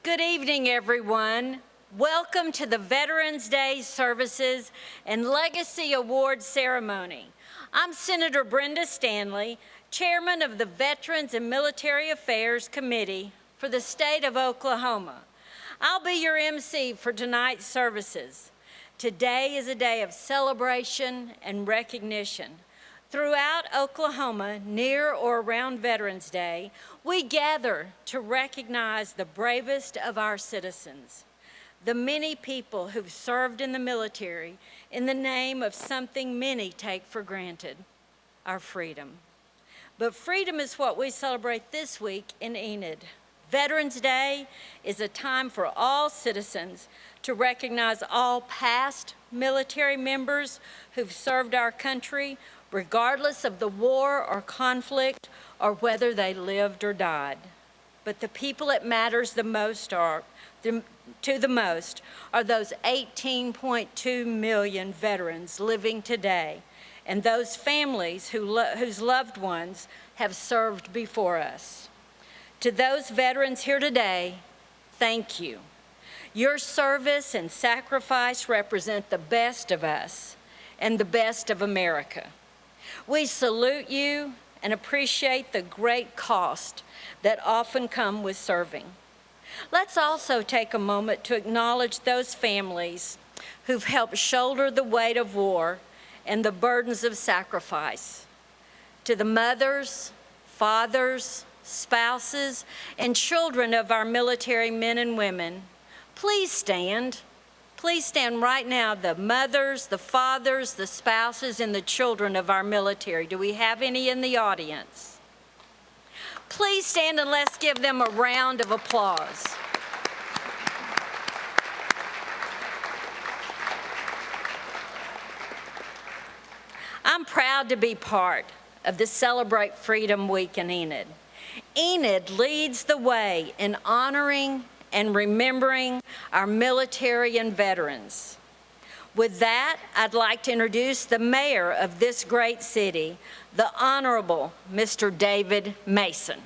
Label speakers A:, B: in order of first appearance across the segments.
A: Good evening, everyone. Welcome to the Veterans Day Services and Legacy Awards Ceremony. I'm Senator Brenda Stanley, Chairman of the Veterans and Military Affairs Committee for the state of Oklahoma. I'll be your MC for tonight's services. Today is a day of celebration and recognition. Throughout Oklahoma, near or around Veterans Day, we gather to recognize the bravest of our citizens, the many people who've served in the military in the name of something many take for granted, our freedom. But freedom is what we celebrate this week in Enid. Veterans Day is a time for all citizens to recognize all past military members who've served our country, regardless of the war or conflict or whether they lived or died. But the people it matters the most are those 18.2 million veterans living today and those families whose loved ones have served before us. To those veterans here today, thank you. Your service and sacrifice represent the best of us and the best of America. We salute you and appreciate the great cost that often come with serving. Let's also take a moment to acknowledge those families who've helped shoulder the weight of war and the burdens of sacrifice. To the mothers, fathers, spouses, and children of our military men and women, please stand. Please stand right now, the mothers, the fathers, the spouses, and the children of our military. Do we have any in the audience? Please stand and let's give them a round of applause. I'm proud to be part of the Celebrate Freedom Week in Enid. Enid leads the way in honoring and remembering our military and veterans. With that, I'd like to introduce the mayor of this great city, the Honorable Mr. David Mason.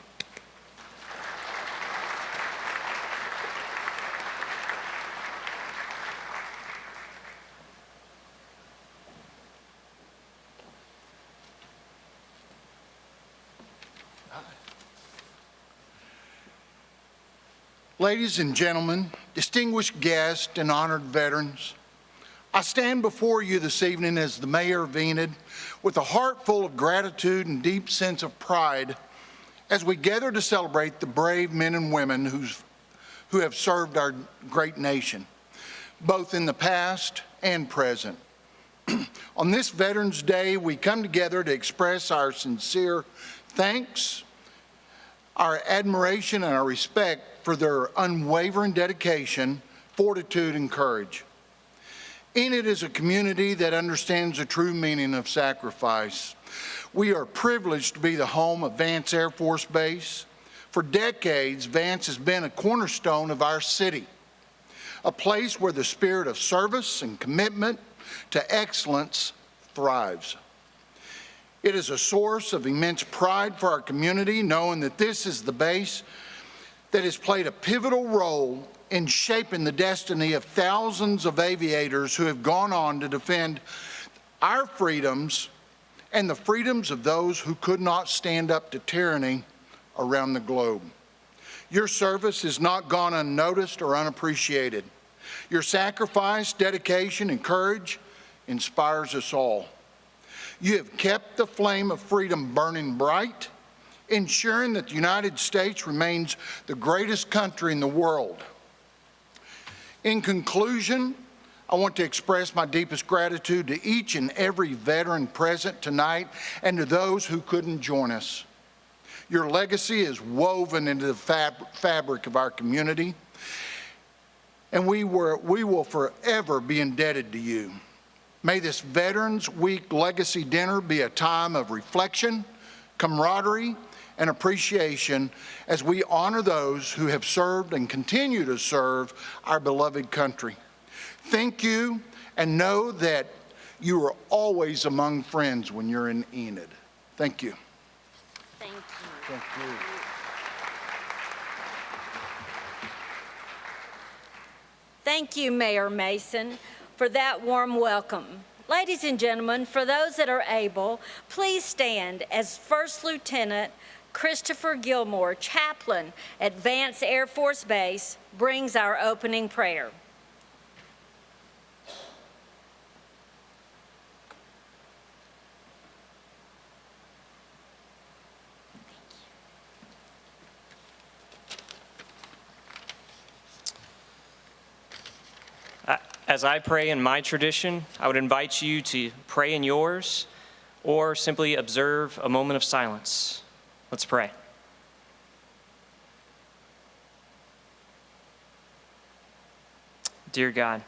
B: Ladies and gentlemen, distinguished guests and honored veterans, I stand before you this evening as the mayor of Enid with a heart full of gratitude and deep sense of pride as we gather to celebrate the brave men and women who have served our great nation, both in the past and present. On this Veterans Day, we come together to express our sincere thanks, our admiration, and our respect for their unwavering dedication, fortitude, and courage. Enid is a community that understands the true meaning of sacrifice. We are privileged to be the home of Vance Air Force Base. For decades, Vance has been a cornerstone of our city, a place where the spirit of service and commitment to excellence thrives. It is a source of immense pride for our community, knowing that this is the base that has played a pivotal role in shaping the destiny of thousands of aviators who have gone on to defend our freedoms and the freedoms of those who could not stand up to tyranny around the globe. Your service has not gone unnoticed or unappreciated. Your sacrifice, dedication, and courage inspires us all. You have kept the flame of freedom burning bright, ensuring that the United States remains the greatest country in the world. In conclusion, I want to express my deepest gratitude to each and every veteran present tonight and to those who couldn't join us. Your legacy is woven into the fabric of our community, and we will forever be indebted to you. May this Veterans Week Legacy Dinner be a time of reflection, camaraderie, and appreciation as we honor those who have served and continue to serve our beloved country. Thank you, and know that you are always among friends when you're in Enid. Thank you.
A: Thank you.
B: Thank you.
A: Thank you, Mayor Mason, for that warm welcome. Ladies and gentlemen, for those that are able, please stand as First Lieutenant Christopher Gilmore, chaplain at Vance Air Force Base, brings our opening prayer.
C: As I pray in my tradition, I would invite you to pray in yours or simply observe a moment of silence. Let's pray. Dear God,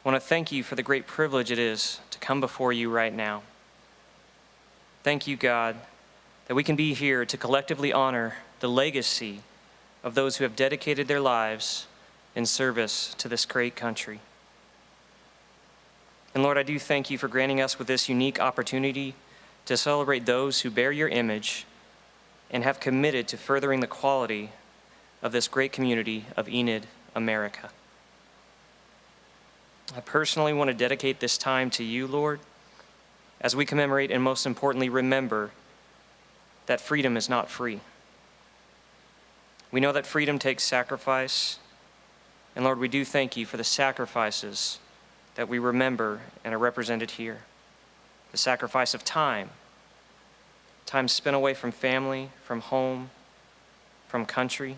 C: I want to thank you for the great privilege it is to come before you right now. Thank you, God, that we can be here to collectively honor the legacy of those who have dedicated their lives in service to this great country. And Lord, I do thank you for granting us with this unique opportunity to celebrate those who bear your image and have committed to furthering the quality of this great community of Enid, America. I personally want to dedicate this time to you, Lord, as we commemorate and most importantly remember that freedom is not free. We know that freedom takes sacrifice, and Lord, we do thank you for the sacrifices that we remember and are represented here. The sacrifice of time spent away from family, from home, from country.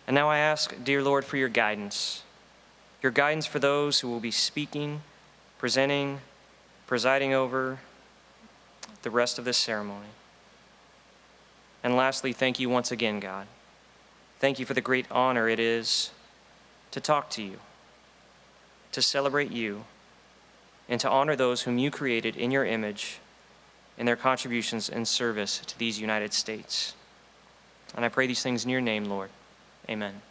C: And now I ask, dear Lord, for your guidance for those who will be speaking, presenting, presiding over the rest of this ceremony. And lastly, thank you once again, God. Thank you for the great honor it is to talk to you, to celebrate you, and to honor those whom you created in your image and their contributions and service to these United States. And I pray these things in your name, Lord. Amen.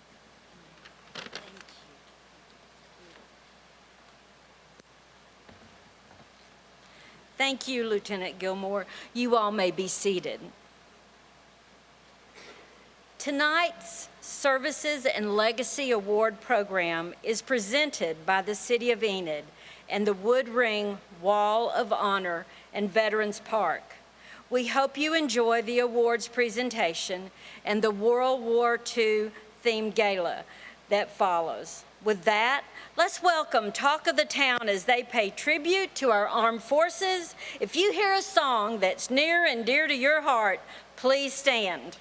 A: Thank you, Lieutenant Gilmore. You all may be seated. Tonight's Services and Legacy Award program is presented by the City of Enid and the Woodring Wall of Honor and Veterans Park. We hope you enjoy the awards presentation and the World War II themed gala that follows. With that, let's welcome Talk of the Town as they pay tribute to our armed forces. If you hear a song that's near and dear to your heart, please stand.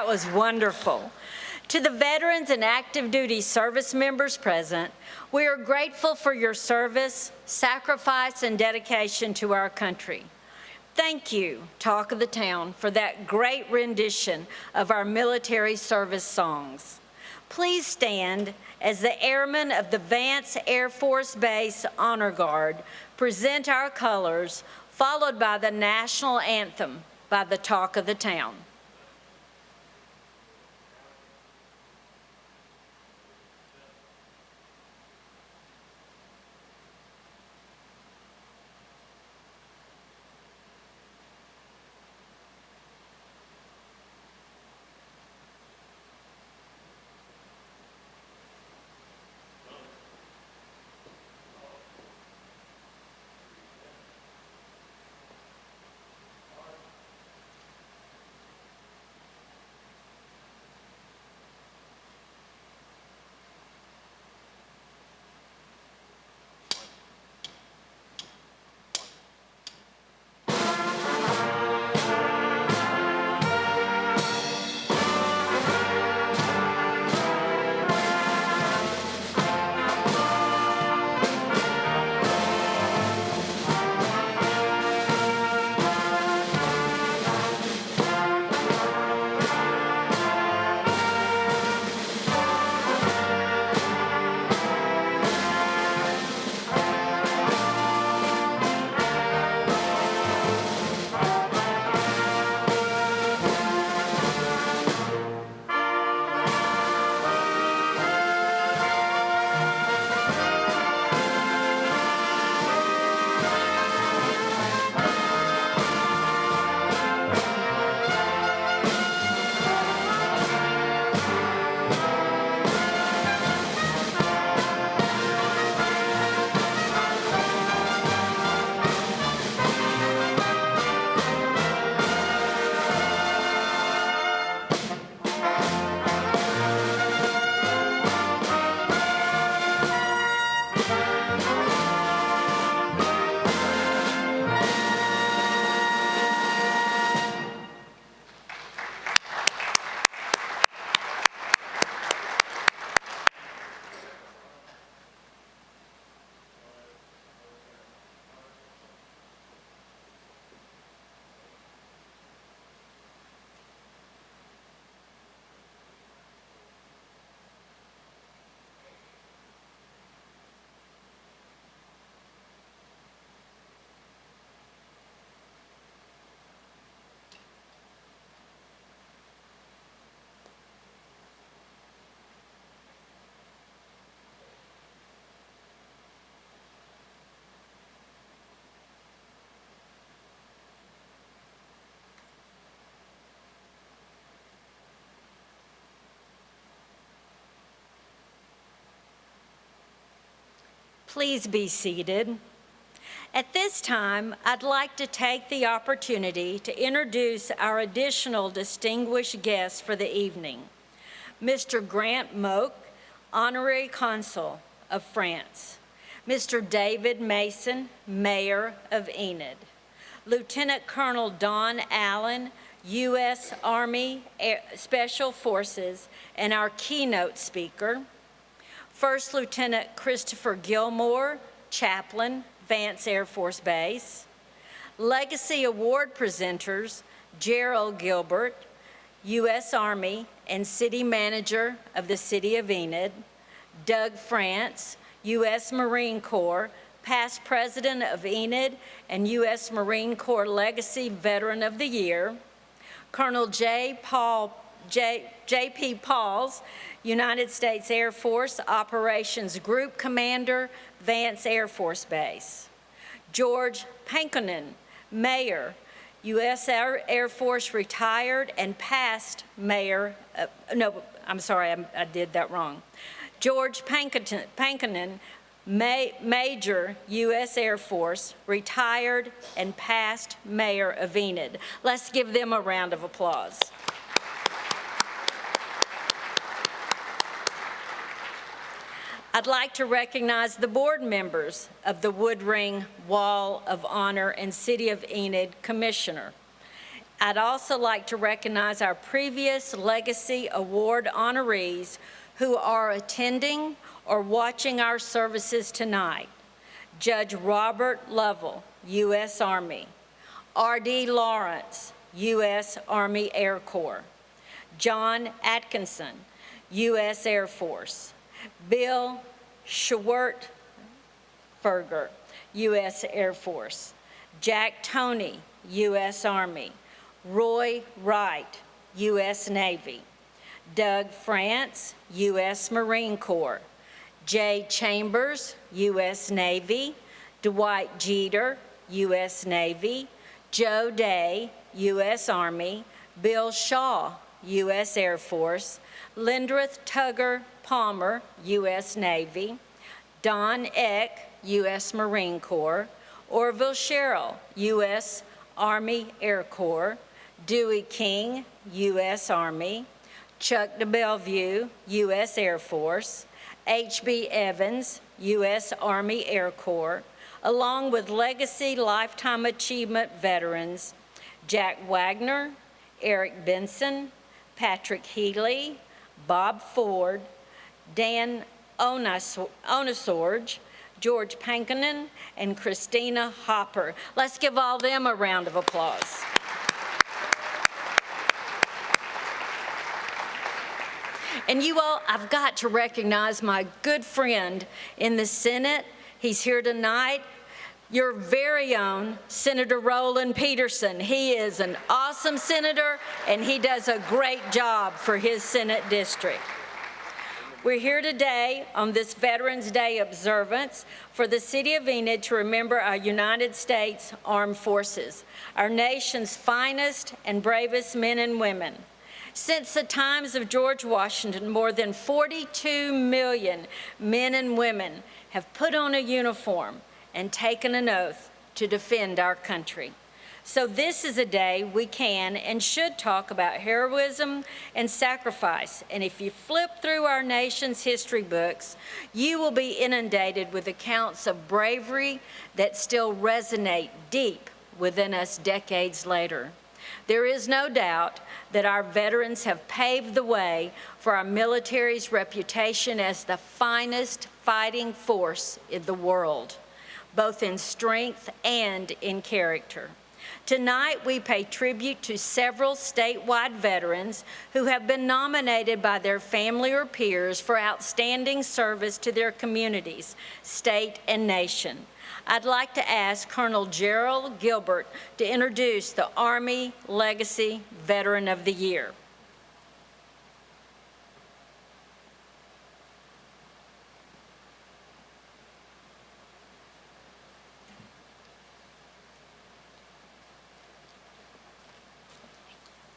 A: That was wonderful. To the veterans and active duty service members present, we are grateful for your service, sacrifice, and dedication to our country. Thank you, Talk of the Town, for that great rendition of our military service songs. Please stand as the airmen of the Vance Air Force Base Honor Guard present our colors, followed by the national anthem by the Talk of the Town. Please be seated. At this time, I'd like to take the opportunity to introduce our additional distinguished guests for the evening. Mr. Grant Moak, Honorary Consul of France. Mr. David Mason, Mayor of Enid. Lieutenant Colonel Don Allen, U.S. Army Special Forces, and our keynote speaker. First Lieutenant Christopher Gilmore, Chaplain, Vance Air Force Base. Legacy Award presenters, Gerald Gilbert, U.S. Army and City Manager of the City of Enid. Doug France, U.S. Marine Corps, past President of Enid and U.S. Marine Corps Legacy Veteran of the Year. Colonel J.P. Pauls, United States Air Force Operations Group Commander, Vance Air Force Base. George Pankkonen, Mayor, U.S. Air Force retired and past Mayor, I did that wrong. George Pankkonen, Major, U.S. Air Force, retired and past Mayor of Enid. Let's give them a round of applause. I'd like to recognize the board members of the Woodring Wall of Honor and City of Enid Commissioner. I'd also like to recognize our previous Legacy Award honorees who are attending or watching our services tonight. Judge Robert Lovell, U.S. Army. R.D. Lawrence, U.S. Army Air Corps. John Atkinson, U.S. Air Force. Bill Schwartferger, U.S. Air Force. Jack Toney, U.S. Army. Roy Wright, U.S. Navy. Doug France, U.S. Marine Corps. Jay Chambers, U.S. Navy. Dwight Jeter, U.S. Navy. Joe Day, U.S. Army. Bill Shaw, U.S. Air Force. Lindrith Tugger Palmer, U.S. Navy. Don Eck, U.S. Marine Corps. Orville Sherrill, U.S. Army Air Corps. Dewey King, U.S. Army. Chuck de Bellevue, U.S. Air Force. H.B. Evans, U.S. Army Air Corps, along with Legacy Lifetime Achievement veterans Jack Wagner, Eric Benson, Patrick Healy, Bob Ford, Dan Onasorge, George Pankinen, and Christina Hopper. Let's give all them a round of applause. And you all, I've got to recognize my good friend in the Senate. He's here tonight. Your very own Senator Roland Peterson. He is an awesome senator, and he does a great job for his Senate district. We're here today on this Veterans Day observance for the City of Enid to remember our United States Armed Forces, our nation's finest and bravest men and women. Since the times of George Washington, more than 42 million men and women have put on a uniform and taken an oath to defend our country. So this is a day we can and should talk about heroism and sacrifice. And if you flip through our nation's history books, you will be inundated with accounts of bravery that still resonate deep within us decades later. There is no doubt that our veterans have paved the way for our military's reputation as the finest fighting force in the world, both in strength and in character. Tonight, we pay tribute to several statewide veterans who have been nominated by their family or peers for outstanding service to their communities, state, and nation. I'd like to ask Colonel Gerald Gilbert to introduce the Army Legacy Veteran of the Year.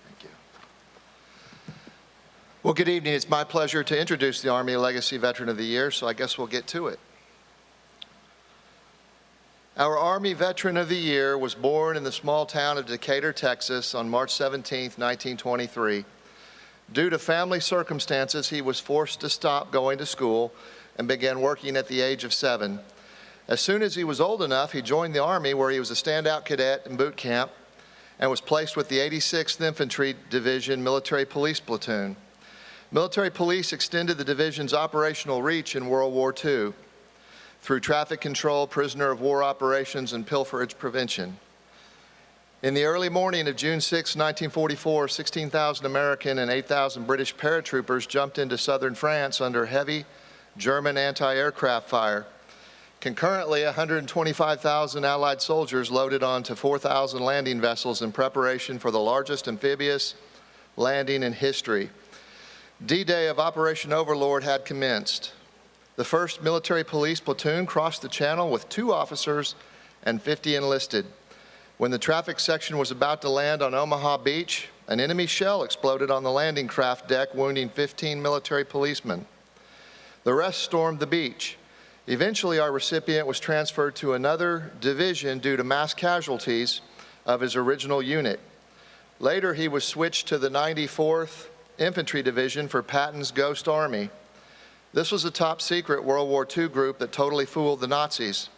D: Thank you. Well, good evening. It's my pleasure to introduce the Army Legacy Veteran of the Year, so I guess we'll get to it. Our Army Veteran of the Year was born in the small town of Decatur, Texas on March 17, 1923. Due to family circumstances, he was forced to stop going to school and began working at the age of 7. As soon as he was old enough, he joined the Army, where he was a standout cadet in boot camp and was placed with the 86th Infantry Division Military Police Platoon. Military police extended the division's operational reach in World War II. Through traffic control, prisoner of war operations, and pilferage prevention. In the early morning of June 6, 1944, 16,000 American and 8,000 British paratroopers jumped into southern France under heavy German anti-aircraft fire. Concurrently, 125,000 Allied soldiers loaded onto 4,000 landing vessels in preparation for the largest amphibious landing in history. D-Day of Operation Overlord had commenced. The 1st Military Police Platoon crossed the Channel with 2 officers and 50 enlisted. When the traffic section was about to land on Omaha Beach, an enemy shell exploded on the landing craft deck, wounding 15 military policemen. The rest stormed the beach. Eventually, our recipient was transferred to another division due to mass casualties of his original unit. Later, he was switched to the 94th Infantry Division for Patton's Ghost Army. This was a top-secret World War II group that totally fooled the Nazis.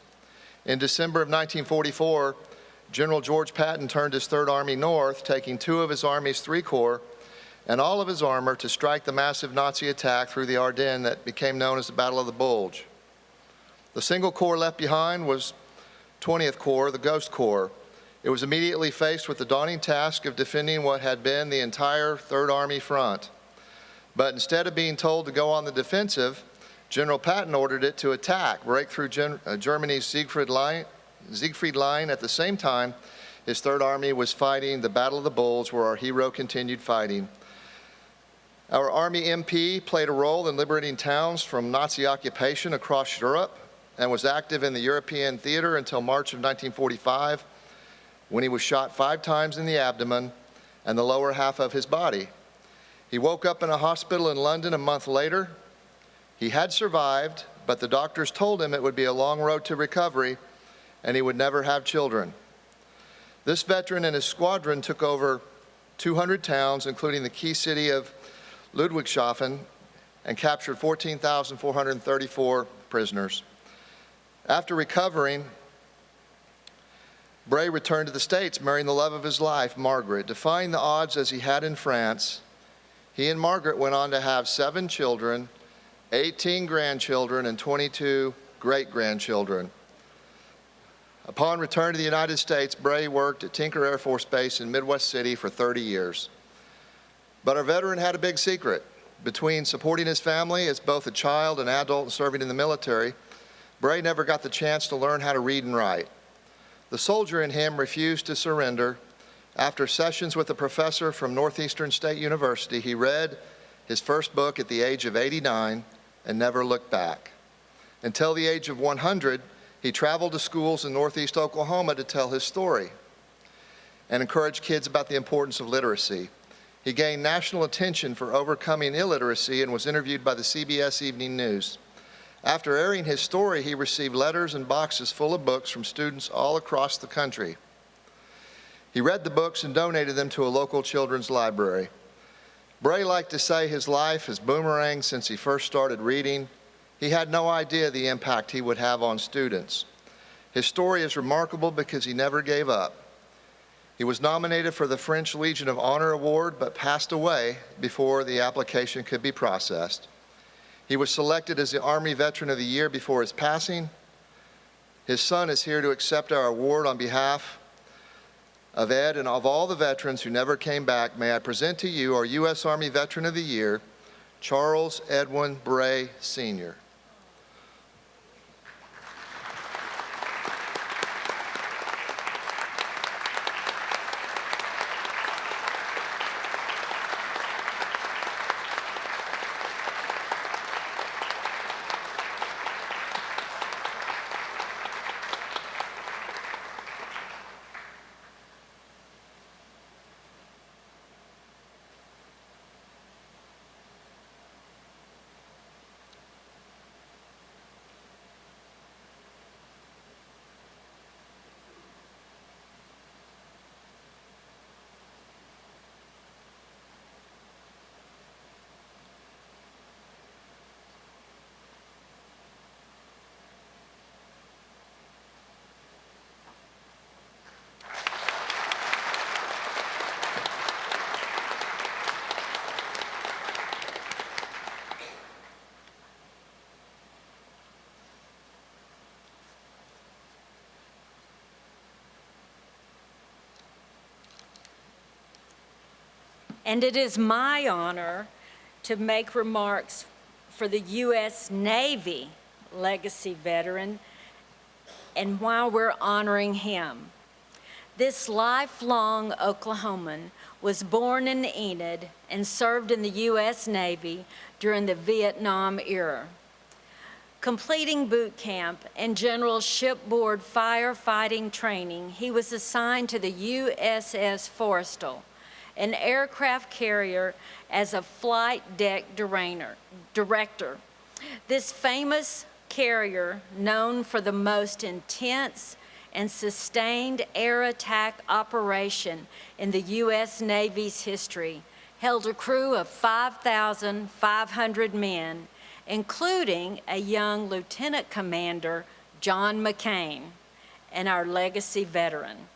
D: In December of 1944, General George Patton turned his Third Army north, taking 2 of his Army's 3 corps and all of his armor to strike the massive Nazi attack through the Ardennes that became known as the Battle of the Bulge. The single corps left behind was 20th Corps, the Ghost Corps. It was immediately faced with the daunting task of defending what had been the entire Third Army front. But instead of being told to go on the defensive, General Patton ordered it to attack, break through Germany's Siegfried Line. At the same time, his Third Army was fighting the Battle of the Bulge, where our hero continued fighting. Our Army MP played a role in liberating towns from Nazi occupation across Europe and was active in the European theater until March of 1945, when he was shot 5 times in the abdomen and the lower half of his body. He woke up in a hospital in London a month later. He had survived, but the doctors told him it would be a long road to recovery and he would never have children. This veteran and his squadron took over 200 towns, including the key city of Ludwigshafen, and captured 14,434 prisoners. After recovering, Bray returned to the States, marrying the love of his life, Margaret. Defying the odds as he had in France, he and Margaret went on to have 7 children, 18 grandchildren, and 22 great-grandchildren. Upon return to the United States, Bray worked at Tinker Air Force Base in Midwest City for 30 years. But our veteran had a big secret. Between supporting his family as both a child and adult and serving in the military, Bray never got the chance to learn how to read and write. The soldier in him refused to surrender. After sessions with a professor from Northeastern State University, he read his first book at the age of 89 and never looked back. Until the age of 100, he traveled to schools in Northeast Oklahoma to tell his story and encourage kids about the importance of literacy. He gained national attention for overcoming illiteracy and was interviewed by the CBS Evening News. After airing his story, he received letters and boxes full of books from students all across the country. He read the books and donated them to a local children's library. Bray liked to say his life has boomeranged since he first started reading. He had no idea the impact he would have on students. His story is remarkable because he never gave up. He was nominated for the French Legion of Honor Award, but passed away before the application could be processed. He was selected as the Army Veteran of the Year before his passing. His son is here to accept our award on behalf of Ed and of all the veterans who never came back. May I present to you our U.S. Army Veteran of the Year, Charles Edwin Bray, Sr.
A: And it is my honor to make remarks for the U.S. Navy legacy veteran, and while we're honoring him. This lifelong Oklahoman was born in Enid and served in the U.S. Navy during the Vietnam era. Completing boot camp and general shipboard firefighting training, he was assigned to the USS Forrestal, an aircraft carrier, as a flight deck director. This famous carrier, known for the most intense and sustained air attack operation in the U.S. Navy's history, held a crew of 5,500 men, including a young Lieutenant Commander, John McCain, and our legacy veteran.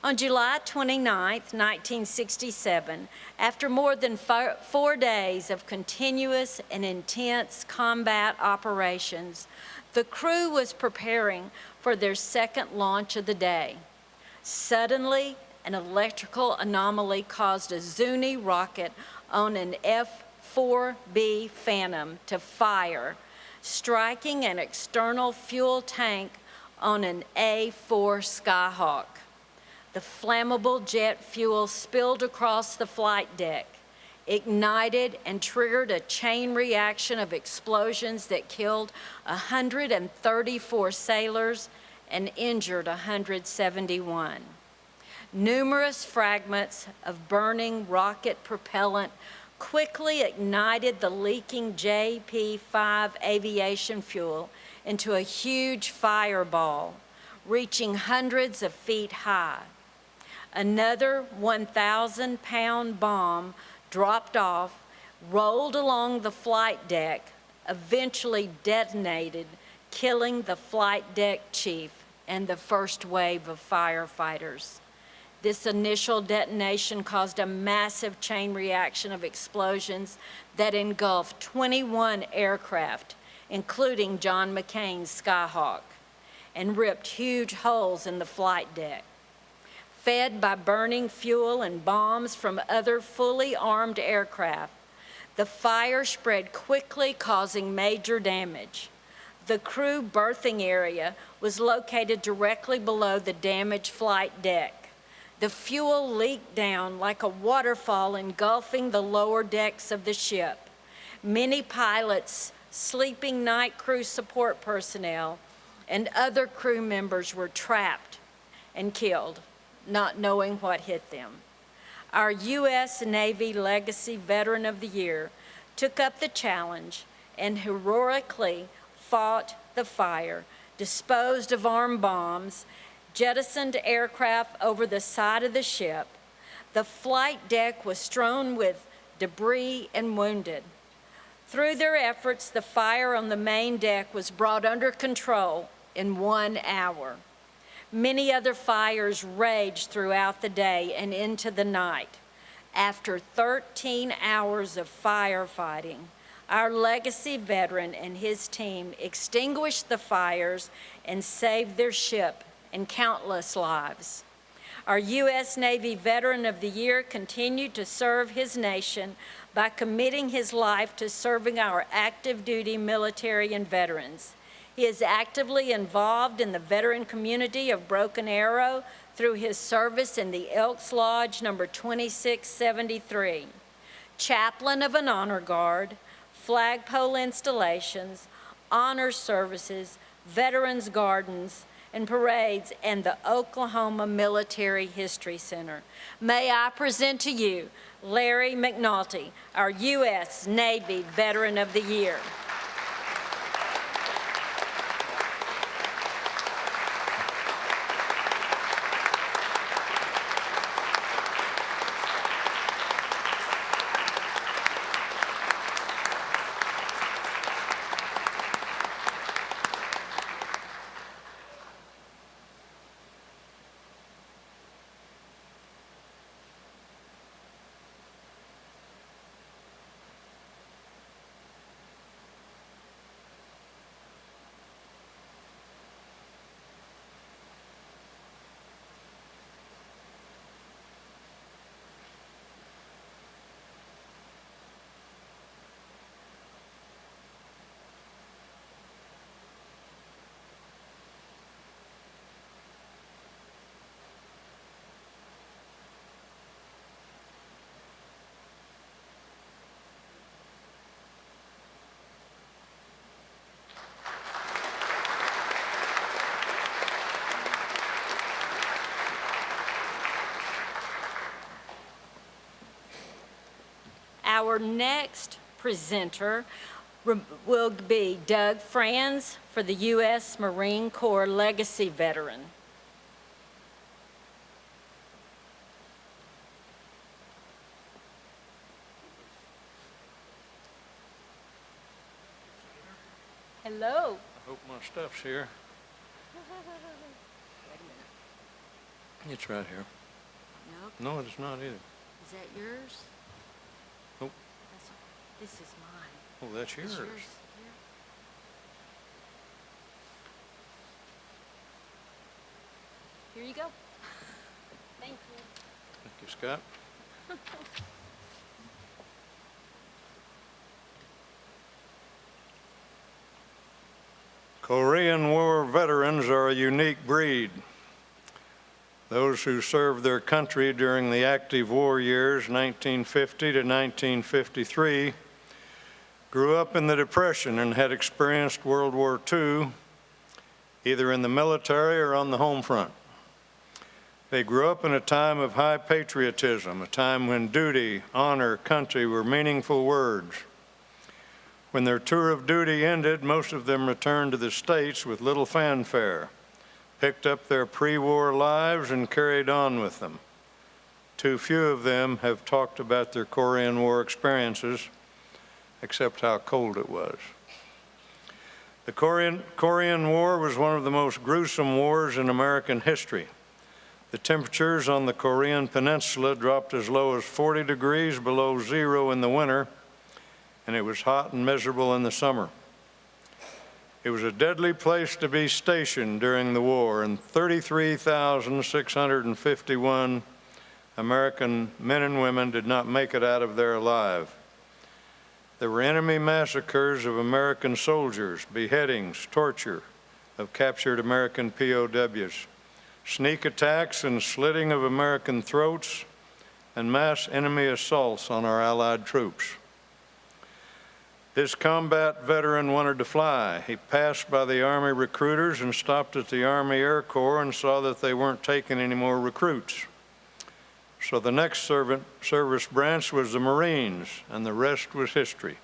A: On July 29, 1967, after more than 4 days of continuous and intense combat operations, the crew was preparing for their second launch of the day. Suddenly, an electrical anomaly caused a Zuni rocket on an F-4B Phantom to fire, striking an external fuel tank on an A-4 Skyhawk. The flammable jet fuel spilled across the flight deck, ignited and triggered a chain reaction of explosions that killed 134 sailors and injured 171. Numerous fragments of burning rocket propellant quickly ignited the leaking JP-5 aviation fuel into a huge fireball, reaching hundreds of feet high. Another 1,000-pound bomb dropped off, rolled along the flight deck, eventually detonated, killing the flight deck chief and the first wave of firefighters. This initial detonation caused a massive chain reaction of explosions that engulfed 21 aircraft, including John McCain's Skyhawk, and ripped huge holes in the flight deck. Fed by burning fuel and bombs from other fully armed aircraft, the fire spread quickly, causing major damage. The crew berthing area was located directly below the damaged flight deck. The fuel leaked down like a waterfall, engulfing the lower decks of the ship. Many pilots, sleeping night crew support personnel, and other crew members were trapped and killed, not knowing what hit them. Our U.S. Navy Legacy Veteran of the Year took up the challenge and heroically fought the fire, disposed of armed bombs, jettisoned aircraft over the side of the ship. The flight deck was strewn with debris and wounded. Through their efforts, the fire on the main deck was brought under control in 1 hour. Many other fires raged throughout the day and into the night. After 13 hours of firefighting, our Legacy veteran and his team extinguished the fires and saved their ship and countless lives. Our U.S. Navy Veteran of the Year continued to serve his nation by committing his life to serving our active duty military and veterans. He is actively involved in the veteran community of Broken Arrow through his service in the Elks Lodge number 2673, chaplain of an honor guard, flagpole installations, honor services, veterans gardens, and parades, and the Oklahoma Military History Center. May I present to you Larry McNulty, our U.S. Navy Veteran of the Year. Our next presenter will be Doug Franz for the U.S. Marine Corps Legacy Veteran. Hello.
E: I hope my stuff's here. It's right here.
A: Nope.
E: No, it's not either.
A: Is that yours?
E: Nope.
A: This is mine.
E: Oh, that's yours.
A: It's yours. Here you go. Thank you.
E: Thank you, Scott. Korean War veterans are a unique breed. Those who served their country during the active war years, 1950 to 1953, grew up in the Depression and had experienced World War II, either in the military or on the home front. They grew up in a time of high patriotism, a time when duty, honor, country were meaningful words. When their tour of duty ended, most of them returned to the States with little fanfare, picked up their pre-war lives and carried on with them. Too few of them have talked about their Korean War experiences, except how cold it was. The Korean War was one of the most gruesome wars in American history. The temperatures on the Korean Peninsula dropped as low as 40 degrees below zero in the winter, and it was hot and miserable in the summer. It was a deadly place to be stationed during the war, and 33,651 American men and women did not make it out of there alive. There were enemy massacres of American soldiers, beheadings, torture of captured American POWs, sneak attacks and slitting of American throats, and mass enemy assaults on our Allied troops. This combat veteran wanted to fly. He passed by the Army recruiters and stopped at the Army Air Corps and saw that they weren't taking any more recruits. So the next service branch was the Marines, and the rest was history.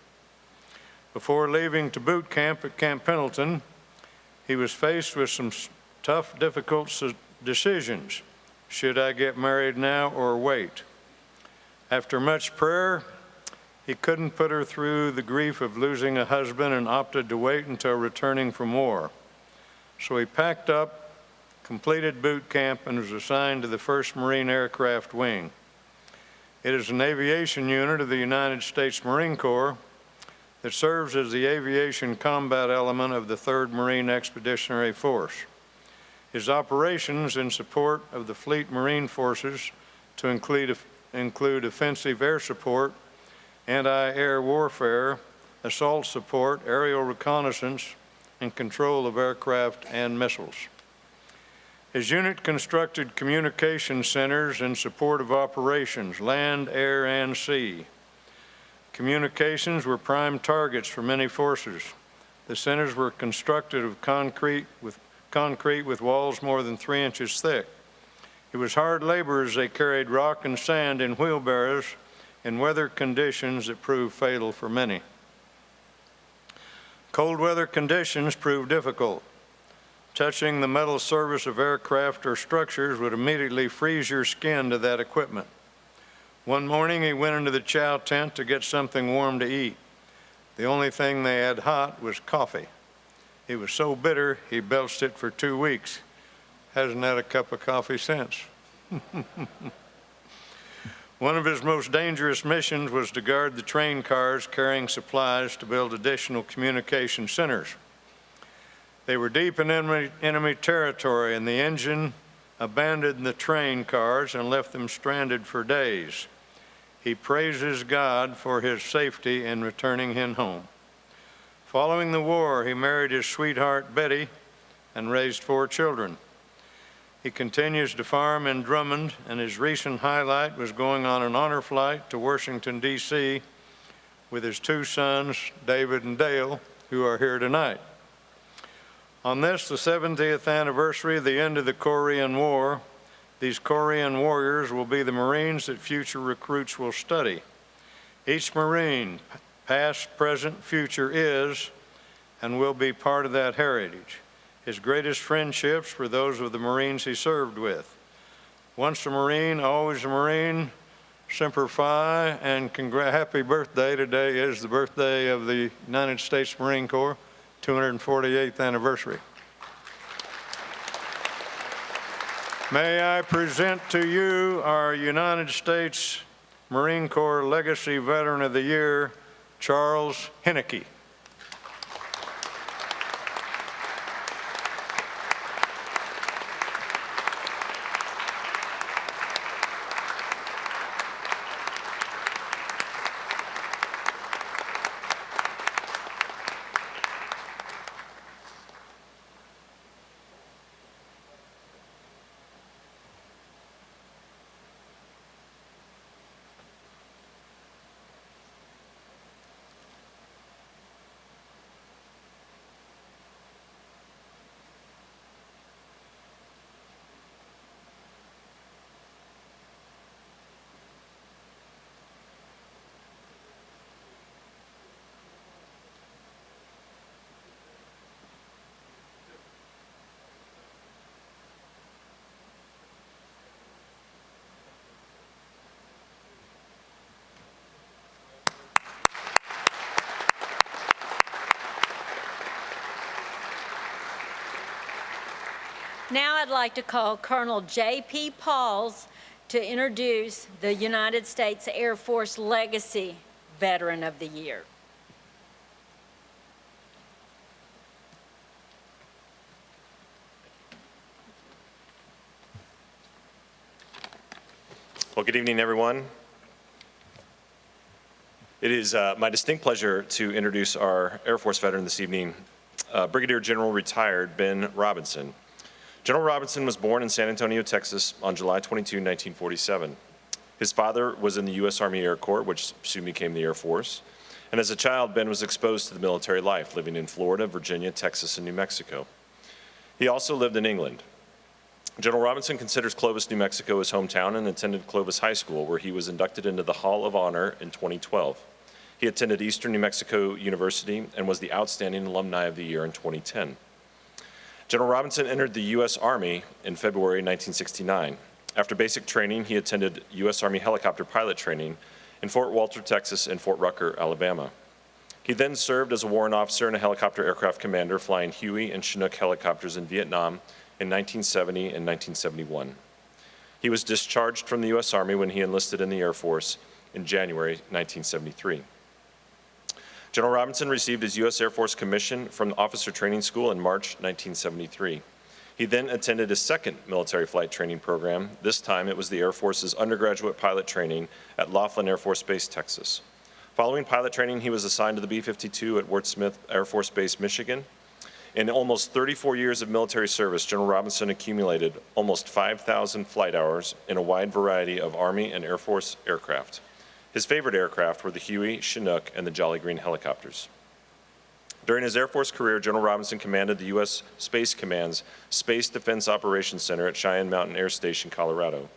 E: Before leaving to boot camp at Camp Pendleton, he was faced with some tough, difficult decisions. Should I get married now or wait? After much prayer, he couldn't put her through the grief of losing a husband and opted to wait until returning from war. So he packed up, completed boot camp, and was assigned to the 1st Marine Aircraft Wing. It is an aviation unit of the United States Marine Corps that serves as the aviation combat element of the 3rd Marine Expeditionary Force. His operations in support of the Fleet Marine Forces to include offensive air support, anti-air warfare, assault support, aerial reconnaissance, and control of aircraft and missiles. His unit constructed communication centers in support of operations, land, air, and sea. Communications were prime targets for many forces. The centers were constructed of concrete with walls more than 3 inches thick. It was hard labor as they carried rock and sand in wheelbarrows in weather conditions that proved fatal for many. Cold weather conditions proved difficult. Touching the metal surface of aircraft or structures would immediately freeze your skin to that equipment. One morning he went into the chow tent to get something warm to eat. The only thing they had hot was coffee. It was so bitter he belched it for 2 weeks. Hasn't had a cup of coffee since. One of his most dangerous missions was to guard the train cars carrying supplies to build additional communication centers. They were deep in enemy territory, and the engine abandoned the train cars and left them stranded for days. He praises God for his safety in returning him home. Following the war, he married his sweetheart Betty and raised 4 children. He continues to farm in Drummond, and his recent highlight was going on an honor flight to Washington, D.C. with his 2 sons, David and Dale, who are here tonight. On this, the 70th anniversary of the end of the Korean War, these Korean warriors will be the Marines that future recruits will study. Each Marine, past, present, future, is and will be part of that heritage. His greatest friendships were those of the Marines he served with. Once a Marine, always a Marine, Semper Fi, and happy birthday. Today is the birthday of the United States Marine Corps, 248th anniversary. May I present to you our United States Marine Corps Legacy Veteran of the Year, Charles Henneke.
A: Now I'd like to call Colonel J.P. Pauls to introduce the United States Air Force Legacy Veteran of the Year.
F: Well, good evening, everyone. It is my distinct pleasure to introduce our Air Force veteran this evening, Brigadier General retired Ben Robinson. General Robinson was born in San Antonio, Texas on July 22, 1947. His father was in the U.S. Army Air Corps, which soon became the Air Force. And as a child, Ben was exposed to the military life, living in Florida, Virginia, Texas, and New Mexico. He also lived in England. General Robinson considers Clovis, New Mexico his hometown and attended Clovis High School, where he was inducted into the Hall of Honor in 2012. He attended Eastern New Mexico University and was the Outstanding Alumni of the Year in 2010. General Robinson entered the U.S. Army in February 1969. After basic training, he attended U.S. Army helicopter pilot training in Fort Walter, Texas, and Fort Rucker, Alabama. He then served as a warrant officer and a helicopter aircraft commander flying Huey and Chinook helicopters in Vietnam in 1970 and 1971. He was discharged from the U.S. Army when he enlisted in the Air Force in January 1973. General Robinson received his U.S. Air Force commission from the Officer Training School in March 1973. He then attended his second military flight training program. This time it was the Air Force's undergraduate pilot training at Laughlin Air Force Base, Texas. Following pilot training, he was assigned to the B-52 at Ward Smith Air Force Base, Michigan. In almost 34 years of military service, General Robinson accumulated almost 5,000 flight hours in a wide variety of Army and Air Force aircraft. His favorite aircraft were the Huey, Chinook, and the Jolly Green helicopters. During his Air Force career, General Robinson commanded the U.S. Space Command's Space Defense Operations Center at Cheyenne Mountain Air Station, Colorado,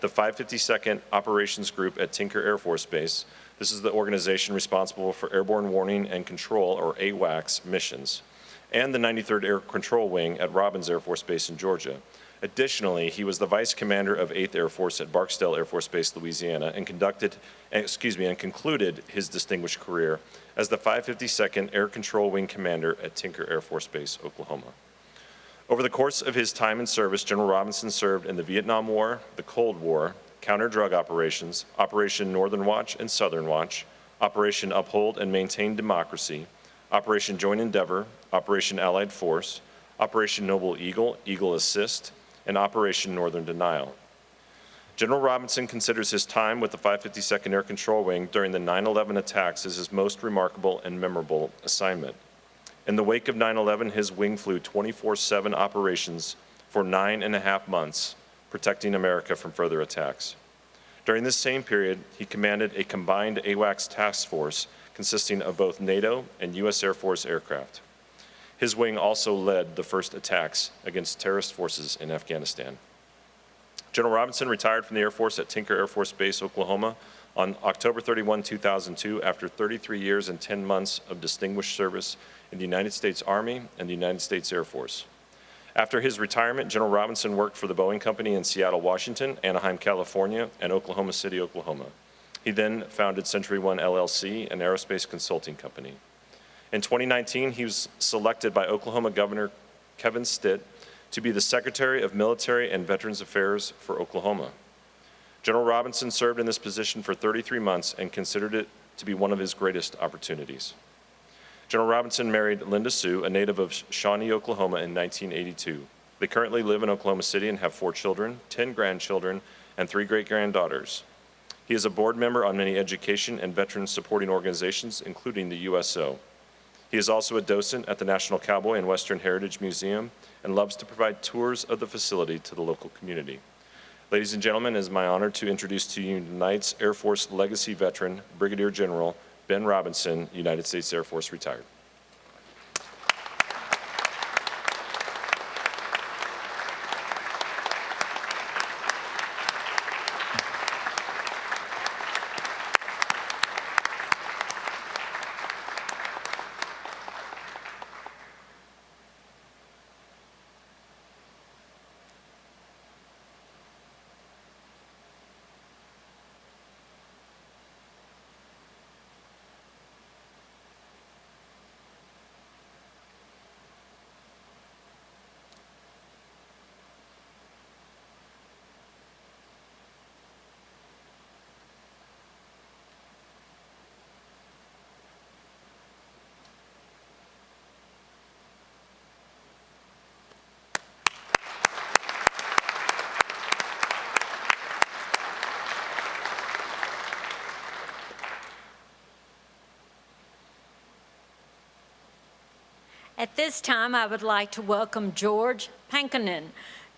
F: the 552nd Operations Group at Tinker Air Force Base. This is the organization responsible for airborne warning and control, or AWACS, missions, and the 93rd Air Control Wing at Robins Air Force Base in Georgia. Additionally, he was the vice commander of 8th Air Force at Barksdale Air Force Base, Louisiana, and concluded his distinguished career as the 552nd Air Control Wing commander at Tinker Air Force Base, Oklahoma. Over the course of his time in service, General Robinson served in the Vietnam War, the Cold War, counter-drug operations, Operation Northern Watch and Southern Watch, Operation Uphold and Maintain Democracy, Operation Joint Endeavor, Operation Allied Force, Operation Noble Eagle, Eagle Assist, and Operation Northern Denial. General Robinson considers his time with the 552nd Air Control Wing during the 9/11 attacks as his most remarkable and memorable assignment. In the wake of 9/11, his wing flew 24/7 operations for 9.5 months, protecting America from further attacks. During this same period, he commanded a combined AWACS task force consisting of both NATO and U.S. Air Force aircraft. His wing also led the first attacks against terrorist forces in Afghanistan. General Robinson retired from the Air Force at Tinker Air Force Base, Oklahoma on October 31, 2002, after 33 years and 10 months of distinguished service in the United States Army and the United States Air Force. After his retirement, General Robinson worked for the Boeing Company in Seattle, Washington, Anaheim, California, and Oklahoma City, Oklahoma. He then founded Century One LLC, an aerospace consulting company. In 2019, he was selected by Oklahoma Governor Kevin Stitt to be the Secretary of Military and Veterans Affairs for Oklahoma. General Robinson served in this position for 33 months and considered it to be one of his greatest opportunities. General Robinson married Linda Sue, a native of Shawnee, Oklahoma, in 1982. They currently live in Oklahoma City and have 4 children, 10 grandchildren, and 3 great-granddaughters. He is a board member on many education and veterans supporting organizations, including the USO. He is also a docent at the National Cowboy and Western Heritage Museum and loves to provide tours of the facility to the local community. Ladies and gentlemen, it is my honor to introduce to you tonight's Air Force Legacy Veteran, Brigadier General Ben Robinson, United States Air Force retired.
A: At this time, I would like to welcome George Pankinen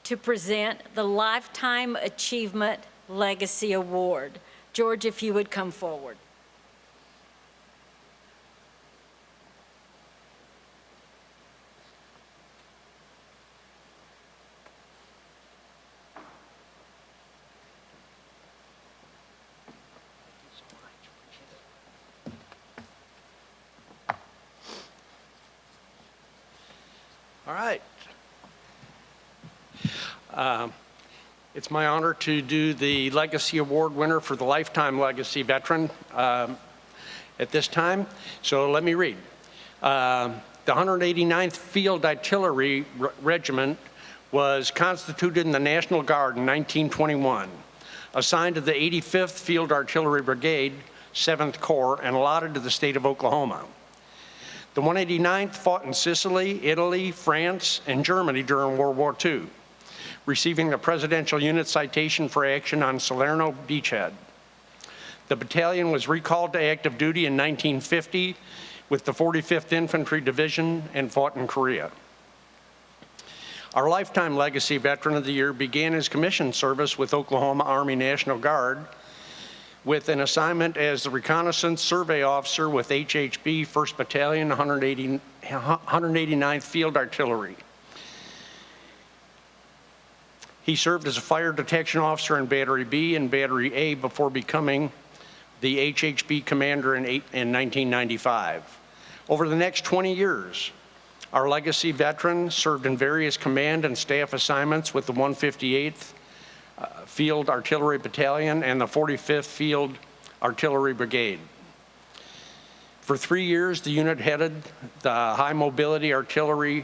A: to present the Lifetime Achievement Legacy Award. George, if you would come forward.
G: All right. It's my honor to do the Legacy Award winner for the Lifetime Legacy Veteran at this time. So let me read. The 189th Field Artillery Regiment was constituted in the National Guard in 1921, assigned to the 85th Field Artillery Brigade, 7th Corps, and allotted to the state of Oklahoma. The 189th fought in Sicily, Italy, France, and Germany during World War II, receiving the Presidential Unit Citation for action on Salerno beachhead. The battalion was recalled to active duty in 1950 with the 45th Infantry Division and fought in Korea. Our Lifetime Legacy Veteran of the Year began his commissioned service with Oklahoma Army National Guard with an assignment as the Reconnaissance Survey Officer with HHB 1st Battalion, 189th Field Artillery. He served as a Fire Detection Officer in Battery B and Battery A before becoming the HHB Commander in 1995. Over the next 20 years, our legacy veteran served in various command and staff assignments with the 158th Field Artillery Battalion and the 45th Field Artillery Brigade. For 3 years, the unit headed the High Mobility Artillery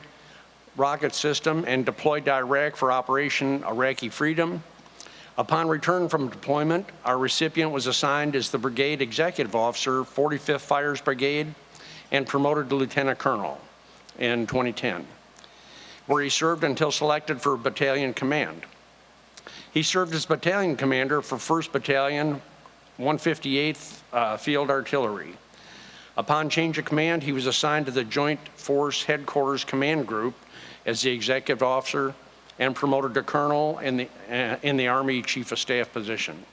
G: Rocket System and deployed to Iraq for Operation Iraqi Freedom. Upon return from deployment, our recipient was assigned as the Brigade Executive Officer, 45th Fires Brigade, and promoted to Lieutenant Colonel in 2010, where he served until selected for battalion command. He served as battalion commander for 1st Battalion, 158th Field Artillery. Upon change of command, he was assigned to the Joint Force Headquarters Command Group as the executive officer and promoted to colonel in the Army Chief of Staff position.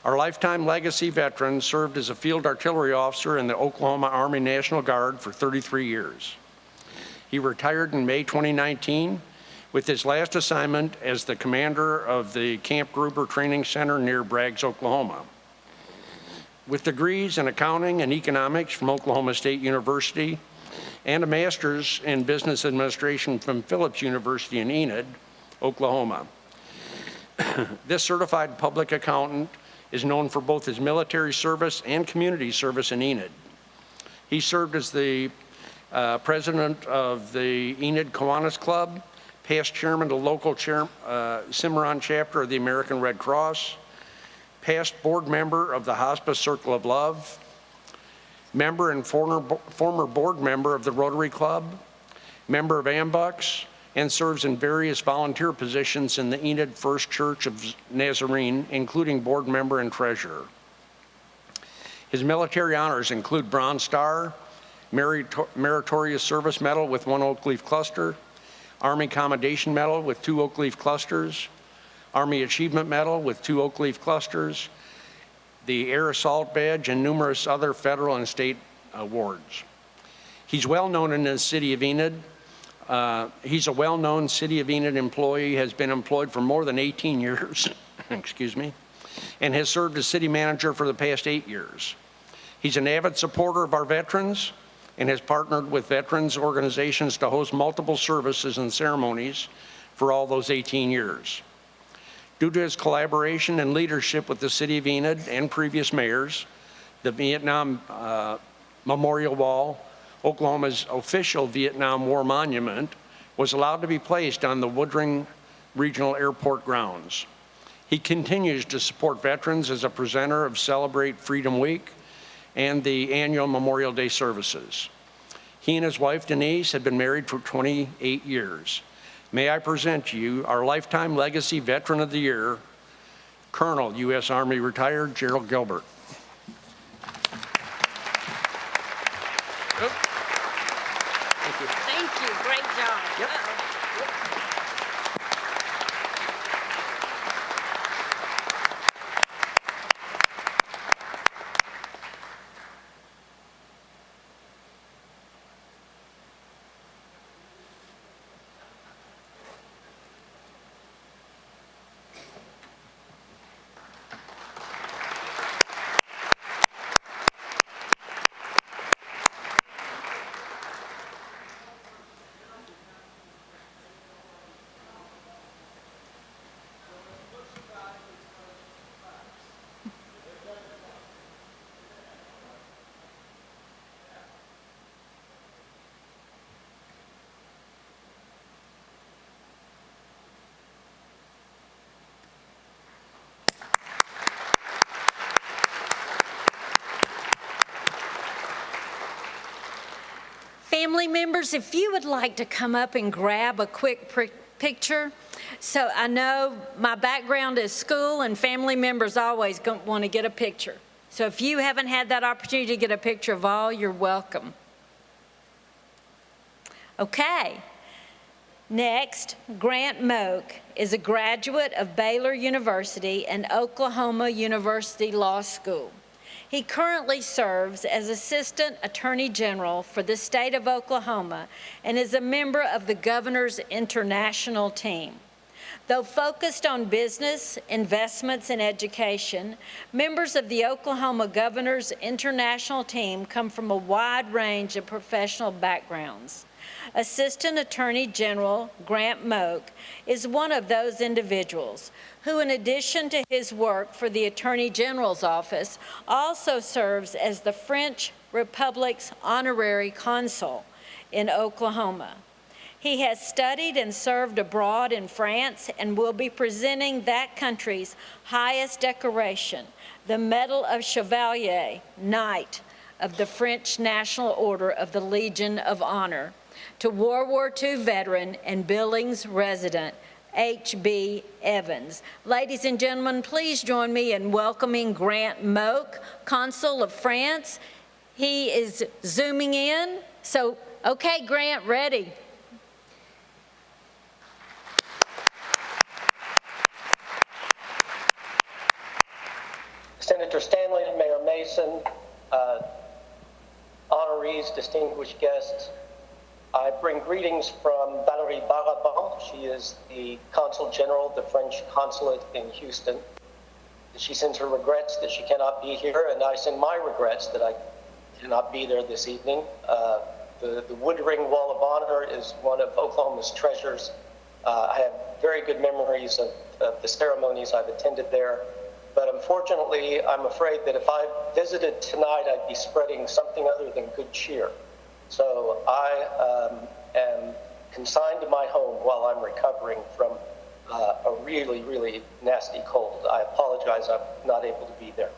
G: Our lifetime legacy veteran served as a field artillery officer in the Oklahoma Army National Guard for 33 years. He retired in May 2019 with his last assignment as the commander of the Camp Gruber Training Center near Braggs, Oklahoma. With degrees in accounting and economics from Oklahoma State University and a master's in business administration from Phillips University in Enid, Oklahoma. This certified public accountant is known for both his military service and community service in Enid. He served as the president of the Enid Kiwanis Club, past chairman of the local Cimarron chapter of the American Red Cross, past board member of the Hospice Circle of Love, member and former board member of the Rotary Club, member of Ambucks, and serves in various volunteer positions in the Enid First Church of Nazarene, including board member and treasurer. His military honors include Bronze Star, Meritorious Service Medal with 1 Oak Leaf Cluster, Army Commendation Medal with 2 Oak Leaf Clusters, Army Achievement Medal with 2 Oak Leaf Clusters, the Air Assault Badge, and numerous other federal and state awards. He's well known in the city of Enid. He's a well-known City of Enid employee, has been employed for more than 18 years, excuse me, and has served as city manager for the past 8 years. He's an avid supporter of our veterans and has partnered with veterans organizations to host multiple services and ceremonies for all those 18 years. Due to his collaboration and leadership with the City of Enid and previous mayors, the Vietnam Memorial Wall, Oklahoma's official Vietnam War monument, was allowed to be placed on the Woodring Regional Airport grounds. He continues to support veterans as a presenter of Celebrate Freedom Week and the annual Memorial Day services. He and his wife, Denise, have been married for 28 years. May I present to you our Lifetime Legacy Veteran of the Year, Colonel, U.S. Army retired, Gerald Gilbert.
A: Thank you, great job.
G: Yep.
A: Family members, if you would like to come up and grab a quick picture. So I know my background is school, and family members always want to get a picture. So if you haven't had that opportunity to get a picture of all, you're welcome. Okay. Next, Grant Moak is a graduate of Baylor University and Oklahoma University Law School. He currently serves as Assistant Attorney General for the state of Oklahoma and is a member of the Governor's International Team. Though focused on business, investments, and education, members of the Oklahoma Governor's International Team come from a wide range of professional backgrounds. Assistant Attorney General Grant Moak is one of those individuals who, in addition to his work for the Attorney General's office, also serves as the French Republic's honorary consul in Oklahoma. He has studied and served abroad in France and will be presenting that country's highest decoration, the Medal of Chevalier, Knight of the French National Order of the Legion of Honor, to World War II veteran and Billings resident, H.B. Evans. Ladies and gentlemen, please join me in welcoming Grant Moak, Consul of France. He is zooming in. So, okay, Grant, ready.
H: Senator Stanley, Mayor Mason, honorees, distinguished guests, I bring greetings from Valérie Baraban. She is the Consul General of the French Consulate in Houston. She sends her regrets that she cannot be here, and I send my regrets that I cannot be there this evening. The Woodring Wall of Honor is one of Oklahoma's treasures. I have very good memories of the ceremonies I've attended there. But unfortunately, I'm afraid that if I visited tonight, I'd be spreading something other than good cheer. So I am consigned to my home while I'm recovering from a really, really nasty cold. I apologize, I'm not able to be there.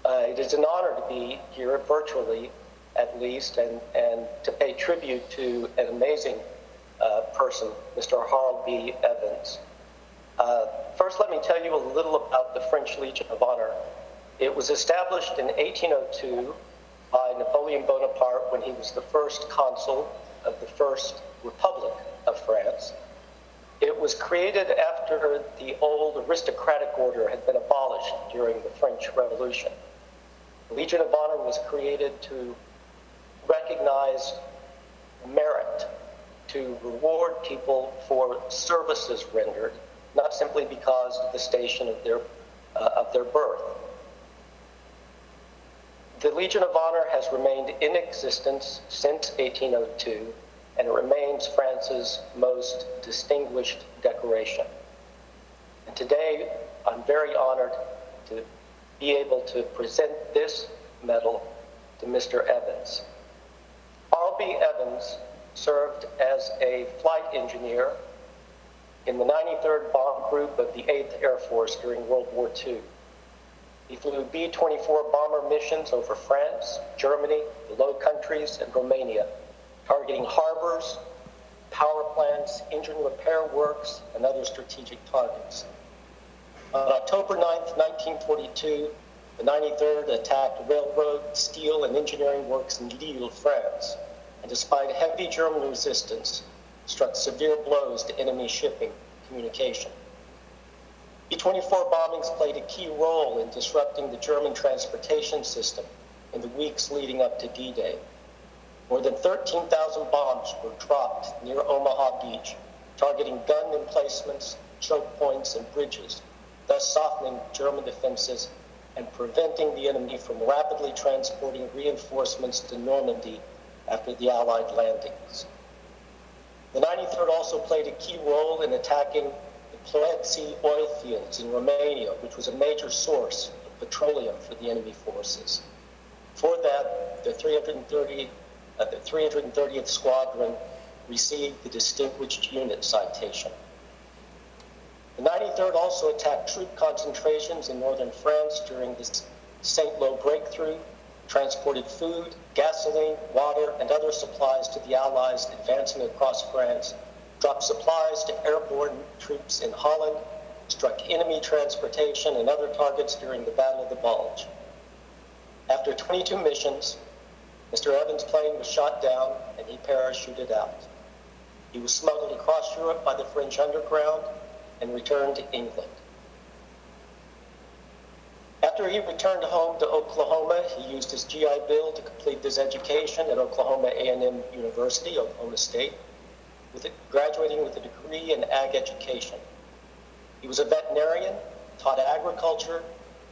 H: It is an honor to be here virtually, at least, and to pay tribute to an amazing person, Mr. Harold B. Evans. First, let me tell you a little about the French Legion of Honor. It was established in 1802 by Napoleon Bonaparte when he was the first consul of the First Republic of France. It was created after the old aristocratic order had been abolished during the French Revolution. The Legion of Honor was created to recognize merit, to reward people for services rendered, not simply because of the station of their birth. The Legion of Honor has remained in existence since 1802, and it remains France's most distinguished decoration. And today, I'm very honored to be able to present this medal to Mr. Evans. Harold B. Evans served as a flight engineer in the 93rd Bomb Group of the 8th Air Force during World War II. He flew B-24 bomber missions over France, Germany, the Low Countries, and Romania, targeting harbors, power plants, engine repair works, and other strategic targets. On October 9th, 1942, the 93rd attacked railroad, steel, and engineering works in Lille, France, and despite heavy German resistance, struck severe blows to enemy shipping communication. B-24 bombings played a key role in disrupting the German transportation system in the weeks leading up to D-Day. More than 13,000 bombs were dropped near Omaha Beach, targeting gun emplacements, choke points, and bridges, thus softening German defenses and preventing the enemy from rapidly transporting reinforcements to Normandy after the Allied landings. The 93rd also played a key role in attacking the Ploiești oil fields in Romania, which was a major source of petroleum for the enemy forces. For that, the 330th Squadron received the Distinguished Unit Citation. The 93rd also attacked troop concentrations in northern France during the Saint-Lô breakthrough, transported food, gasoline, water, and other supplies to the Allies advancing across France, dropped supplies to airborne troops in Holland, struck enemy transportation and other targets during the Battle of the Bulge. After 22 missions, Mr. Evans' plane was shot down and he parachuted out. He was smuggled across Europe by the French underground and returned to England. After he returned home to Oklahoma, he used his GI Bill to complete his education at Oklahoma A&M University, Oklahoma State, graduating with a degree in ag education. He was a veterinarian, taught agriculture,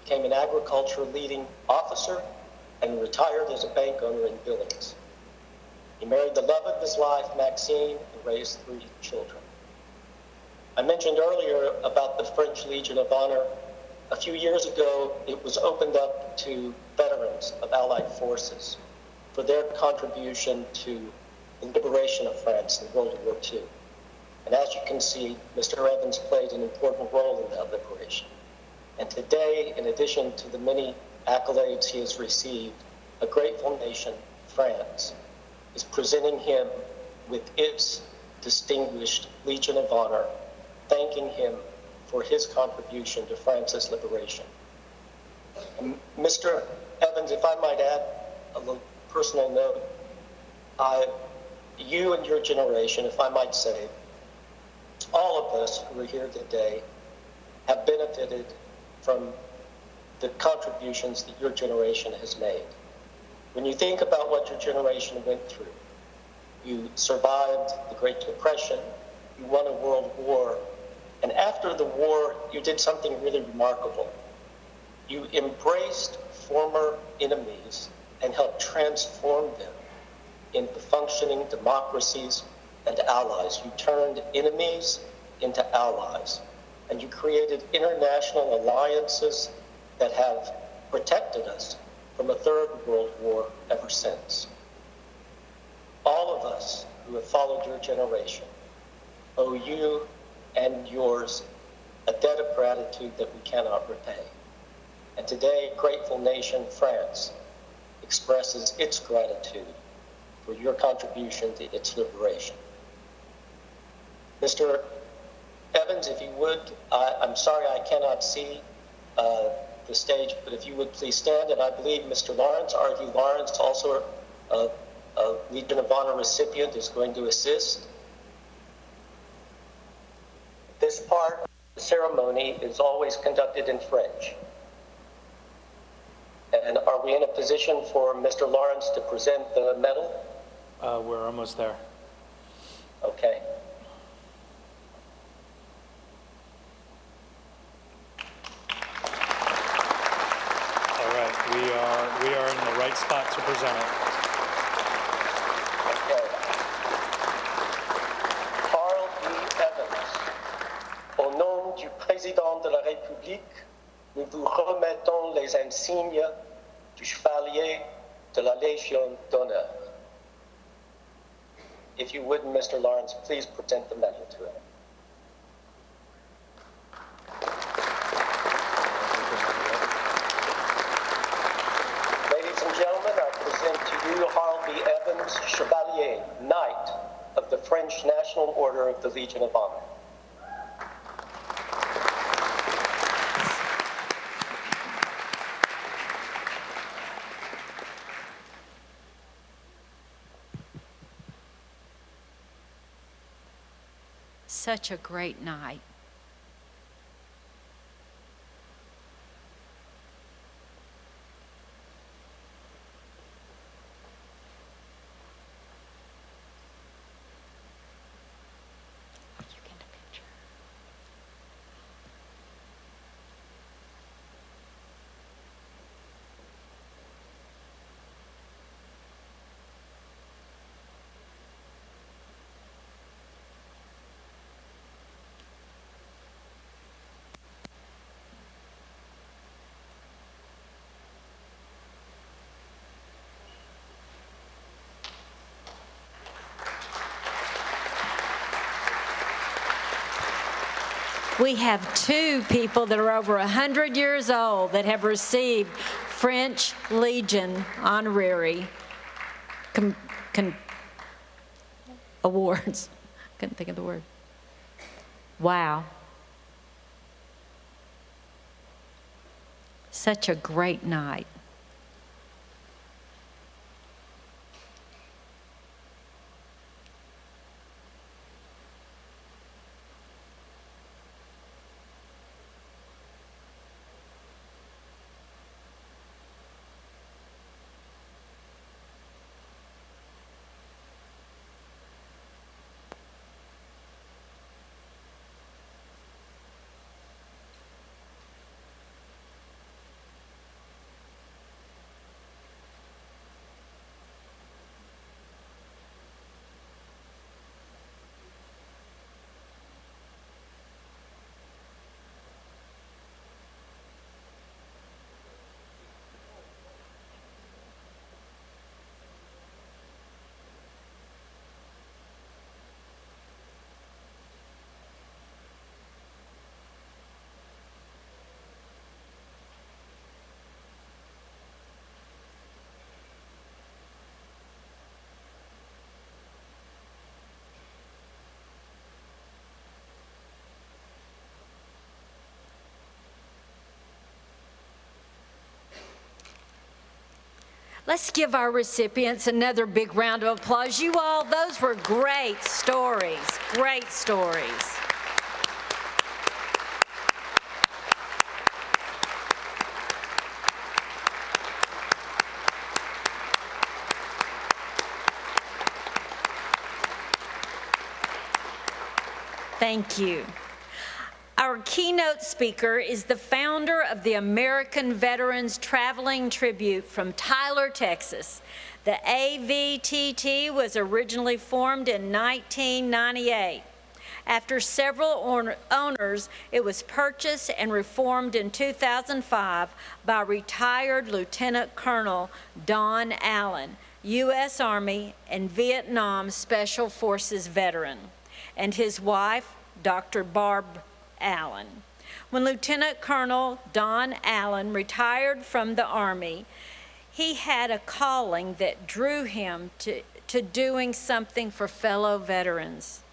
H: became an agriculture leading officer, and retired as a bank owner in Billings. He married the love of his life, Maxine, and raised 3 children. I mentioned earlier about the French Legion of Honor. A few years ago, it was opened up to veterans of Allied forces for their contribution to the liberation of France in World War II. And as you can see, Mr. Evans played an important role in that liberation. And today, in addition to the many accolades he has received, a grateful nation, France, is presenting him with its Distinguished Legion of Honor, thanking him for his contribution to France's liberation. And Mr. Evans, if I might add a little personal note, you and your generation, if I might say, all of us who are here today have benefited from the contributions that your generation has made. When you think about what your generation went through, you survived the Great Depression, you won a world war, and after the war, you did something really remarkable. You embraced former enemies and helped transform them into functioning democracies and allies. You turned enemies into allies, and you created international alliances that have protected us from a third world war ever since. All of us who have followed your generation owe you and yours a debt of gratitude that we cannot repay. And today, grateful nation France expresses its gratitude for your contribution to its liberation. Mr. Evans, if you would, I'm sorry I cannot see the stage, but if you would please stand, and I believe Mr. Lawrence, R.D. Lawrence, also a Legion of Honor recipient, is going to assist. This part of the ceremony is always conducted in French. And are we in a position for Mr. Lawrence to present the medal?
I: We're almost there.
H: Okay.
I: All right, we are in the right spot to present it.
H: Okay. Carl B. Evans, au nom du président de la République, nous vous remettons les insignes du Chevalier de la Légion d'honneur. If you would, Mr. Lawrence, please present the medal to him. Ladies and gentlemen, I present to you Carl B. Evans, Chevalier, Knight of the French National Order of the Legion of Honor.
A: Such a great night. You get a picture. We have two people that are over 100 years old that have received French Legion honorary awards. Couldn't think of the word. Wow. Such a great night. Let's give our recipients another big round of applause. You all, those were great stories, great stories. Thank you. Our keynote speaker is the founder of the American Veterans Traveling Tribute from Tyler, Texas. The AVTT was originally formed in 1998. After several owners, it was purchased and reformed in 2005 by retired Lieutenant Colonel Don Allen, U.S. Army and Vietnam Special Forces veteran, and his wife, Dr. Barb Allen. When Lieutenant Colonel Don Allen retired from the Army, he had a calling that drew him to doing something for fellow veterans.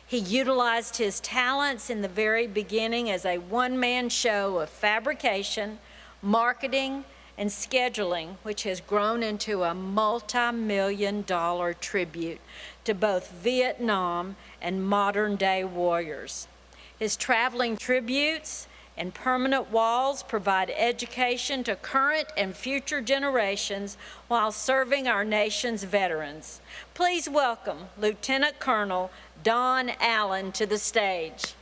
A: He utilized his talents in the very beginning as a one-man show of fabrication, marketing, and scheduling, which has grown into a multi-million-dollar tribute to both Vietnam and modern-day warriors. His traveling tributes and permanent walls provide education to current and future generations while serving our nation's veterans. Please welcome Lieutenant Colonel Don Allen to the stage.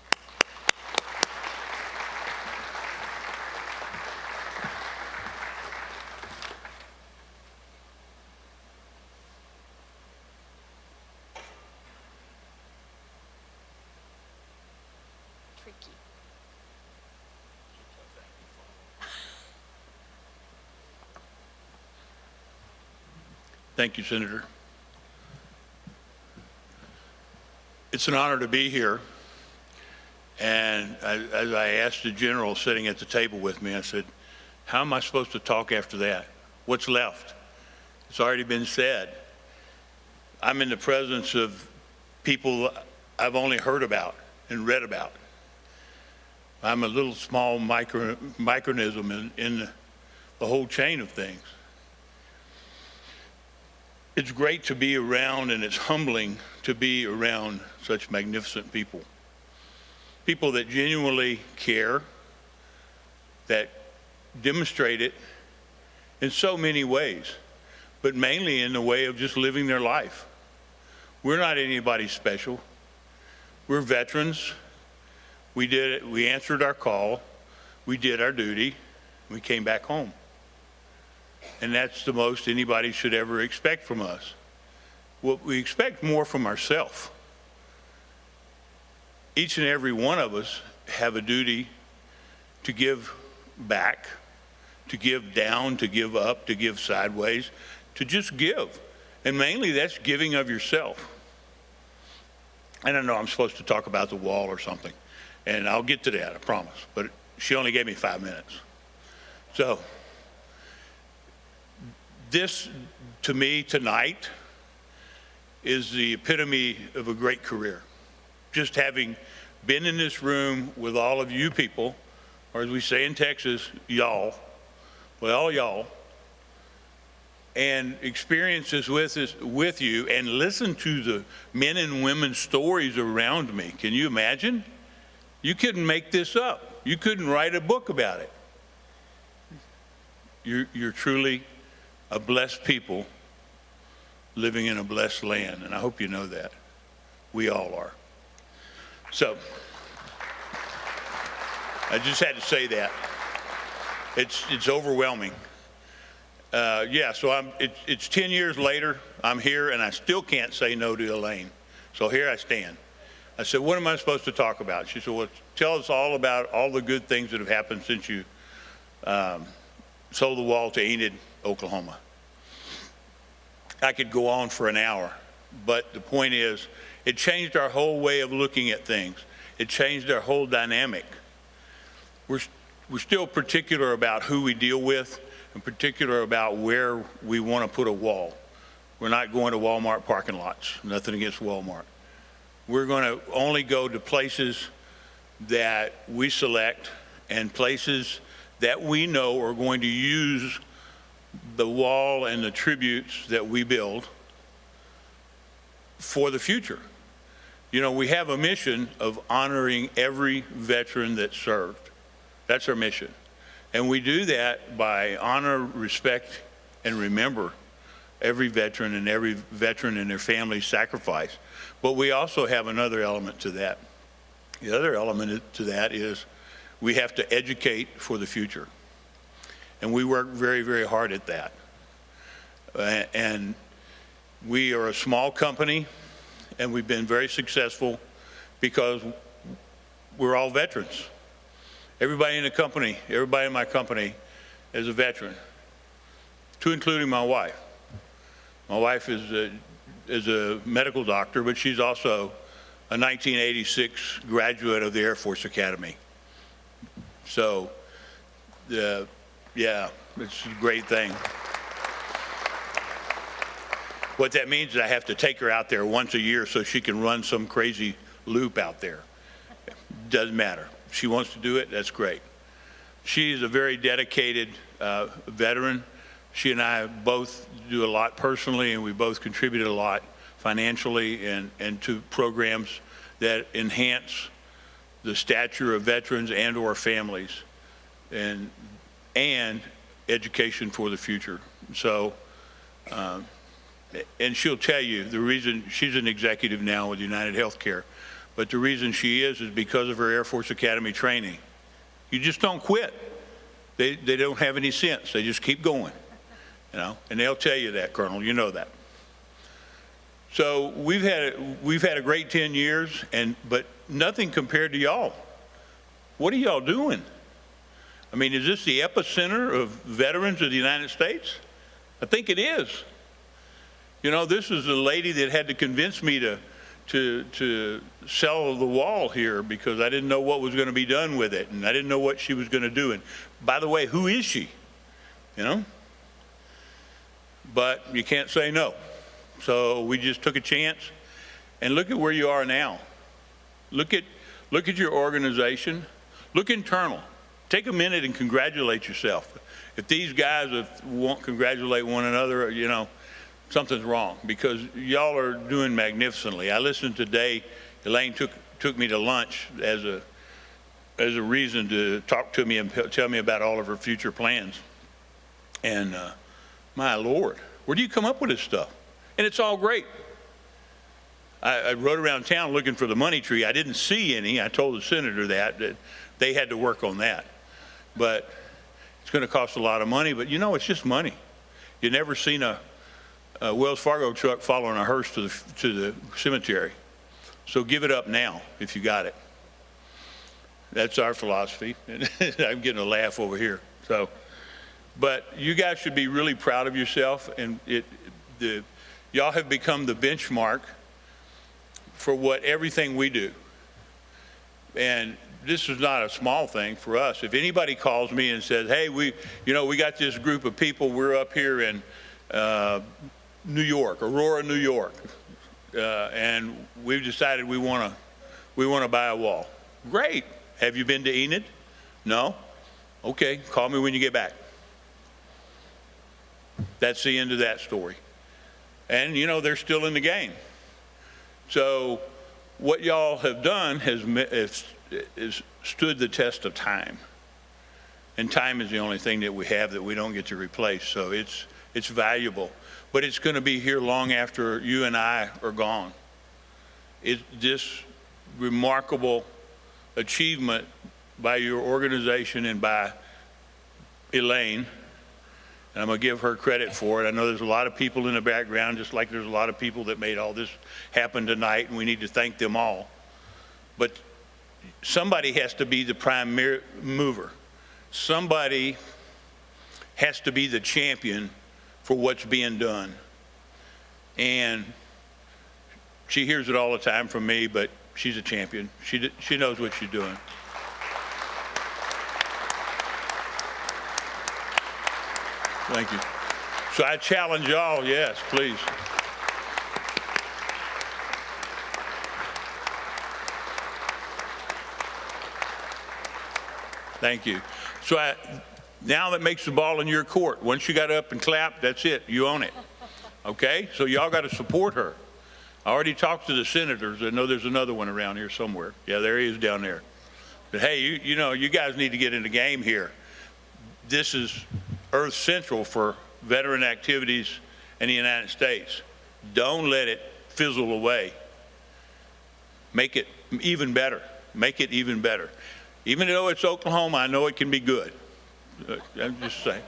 J: Thank you, Senator. It's an honor to be here. And as I asked the general sitting at the table with me, I said, how am I supposed to talk after that? What's left? It's already been said. I'm in the presence of people I've only heard about and read about. I'm a little small micronism in the whole chain of things. It's great to be around, and it's humbling to be around such magnificent people. People that genuinely care, that demonstrate it in so many ways, but mainly in the way of just living their life. We're not anybody special. We're veterans. We did it. We answered our call. We did our duty. We came back home. And that's the most anybody should ever expect from us. What we expect more from ourselves. Each and every one of us have a duty to give back, to give down, to give up, to give sideways, to just give. And mainly that's giving of yourself. I don't know, I'm supposed to talk about the wall or something. And I'll get to that, I promise. But she only gave me 5 minutes. So, this, to me, tonight, is the epitome of a great career. Just having been in this room with all of you people, or as we say in Texas, y'all, well, y'all, and experiences with you, and listen to the men and women's stories around me. Can you imagine? You couldn't make this up. You couldn't write a book about it. You're truly a blessed people living in a blessed land, and I hope you know that. We all are. So, I just had to say that. It's overwhelming. Yeah, so it's 10 years later, I'm here, and I still can't say no to Elaine. So here I stand. I said, what am I supposed to talk about? She said, well, tell us all about all the good things that have happened since you sold the wall to Enid, Oklahoma. I could go on for an hour, but the point is, it changed our whole way of looking at things. It changed our whole dynamic. We're still particular about who we deal with, and particular about where we want to put a wall. We're not going to Walmart parking lots, nothing against Walmart. We're going to only go to places that we select and places that we know are going to use the wall and the tributes that we build for the future. You know, we have a mission of honoring every veteran that served. That's our mission. And we do that by honor, respect, and remember every veteran and their family's sacrifice. But we also have another element to that. The other element to that is we have to educate for the future. And we work very, very hard at that. And we are a small company, and we've been very successful because we're all veterans. Everybody in the company, everybody in my company is a veteran, to including my wife. My wife is a medical doctor, but she's also a 1986 graduate of the Air Force Academy. So, yeah, it's a great thing. What that means is I have to take her out there once a year so she can run some crazy loop out there. Doesn't matter. If she wants to do it, that's great. She's a very dedicated veteran. She and I both do a lot personally, and we both contributed a lot financially and to programs that enhance the stature of veterans and or families and education for the future. So, and she'll tell you the reason she's an executive now with United Healthcare, but the reason she is because of her Air Force Academy training. You just don't quit. They don't have any sense. They just keep going, you know, and they'll tell you that, Colonel, you know that. So we've had a great 10 years, but nothing compared to y'all. What are y'all doing? I mean, is this the epicenter of veterans of the United States? I think it is. You know, this is the lady that had to convince me to sell the wall here because I didn't know what was going to be done with it, and I didn't know what she was going to do. And by the way, who is she? You know? But you can't say no. So we just took a chance, and look at where you are now. Look at your organization. Look internal. Take a minute and congratulate yourself. If these guys won't congratulate one another, you know, something's wrong, because y'all are doing magnificently. I listened today. Elaine took me to lunch as a reason to talk to me and tell me about all of her future plans. And my Lord, where do you come up with this stuff? And it's all great. I rode around town looking for the money tree. I didn't see any. I told the senator that they had to work on that. But it's going to cost a lot of money. But you know, it's just money. You've never seen a Wells Fargo truck following a hearse to the cemetery. So give it up now if you got it. That's our philosophy. I'm getting a laugh over here. So, but you guys should be really proud of yourself, and y'all have become the benchmark for what everything we do. And this is not a small thing for us. If anybody calls me and says, "Hey, we got this group of people. We're up here in New York, Aurora, New York, and we've decided we want to buy a wall." Great. Have you been to Enid? No? Okay, call me when you get back. That's the end of that story. And you know, they're still in the game. So what y'all have done has stood the test of time. And time is the only thing that we have that we don't get to replace. So it's valuable. But it's going to be here long after you and I are gone. It's this remarkable achievement by your organization and by Elaine, and I'm going to give her credit for it. I know there's a lot of people in the background, just like there's a lot of people that made all this happen tonight, and we need to thank them all. But somebody has to be the prime mover. Somebody has to be the champion for what's being done. And she hears it all the time from me, but she's a champion. She knows what she's doing. Thank you. So I challenge y'all, yes, please. Thank you. So now that makes the ball in your court. Once you got up and clapped, that's it. You own it. Okay? So y'all got to support her. I already talked to the senators. I know there's another one around here somewhere. Yeah, there he is down there. But hey, you know, you guys need to get in the game here. This is Earth Central for veteran activities in the United States. Don't let it fizzle away. Make it even better. Make it even better. Even though it's Oklahoma, I know it can be good. I'm just saying.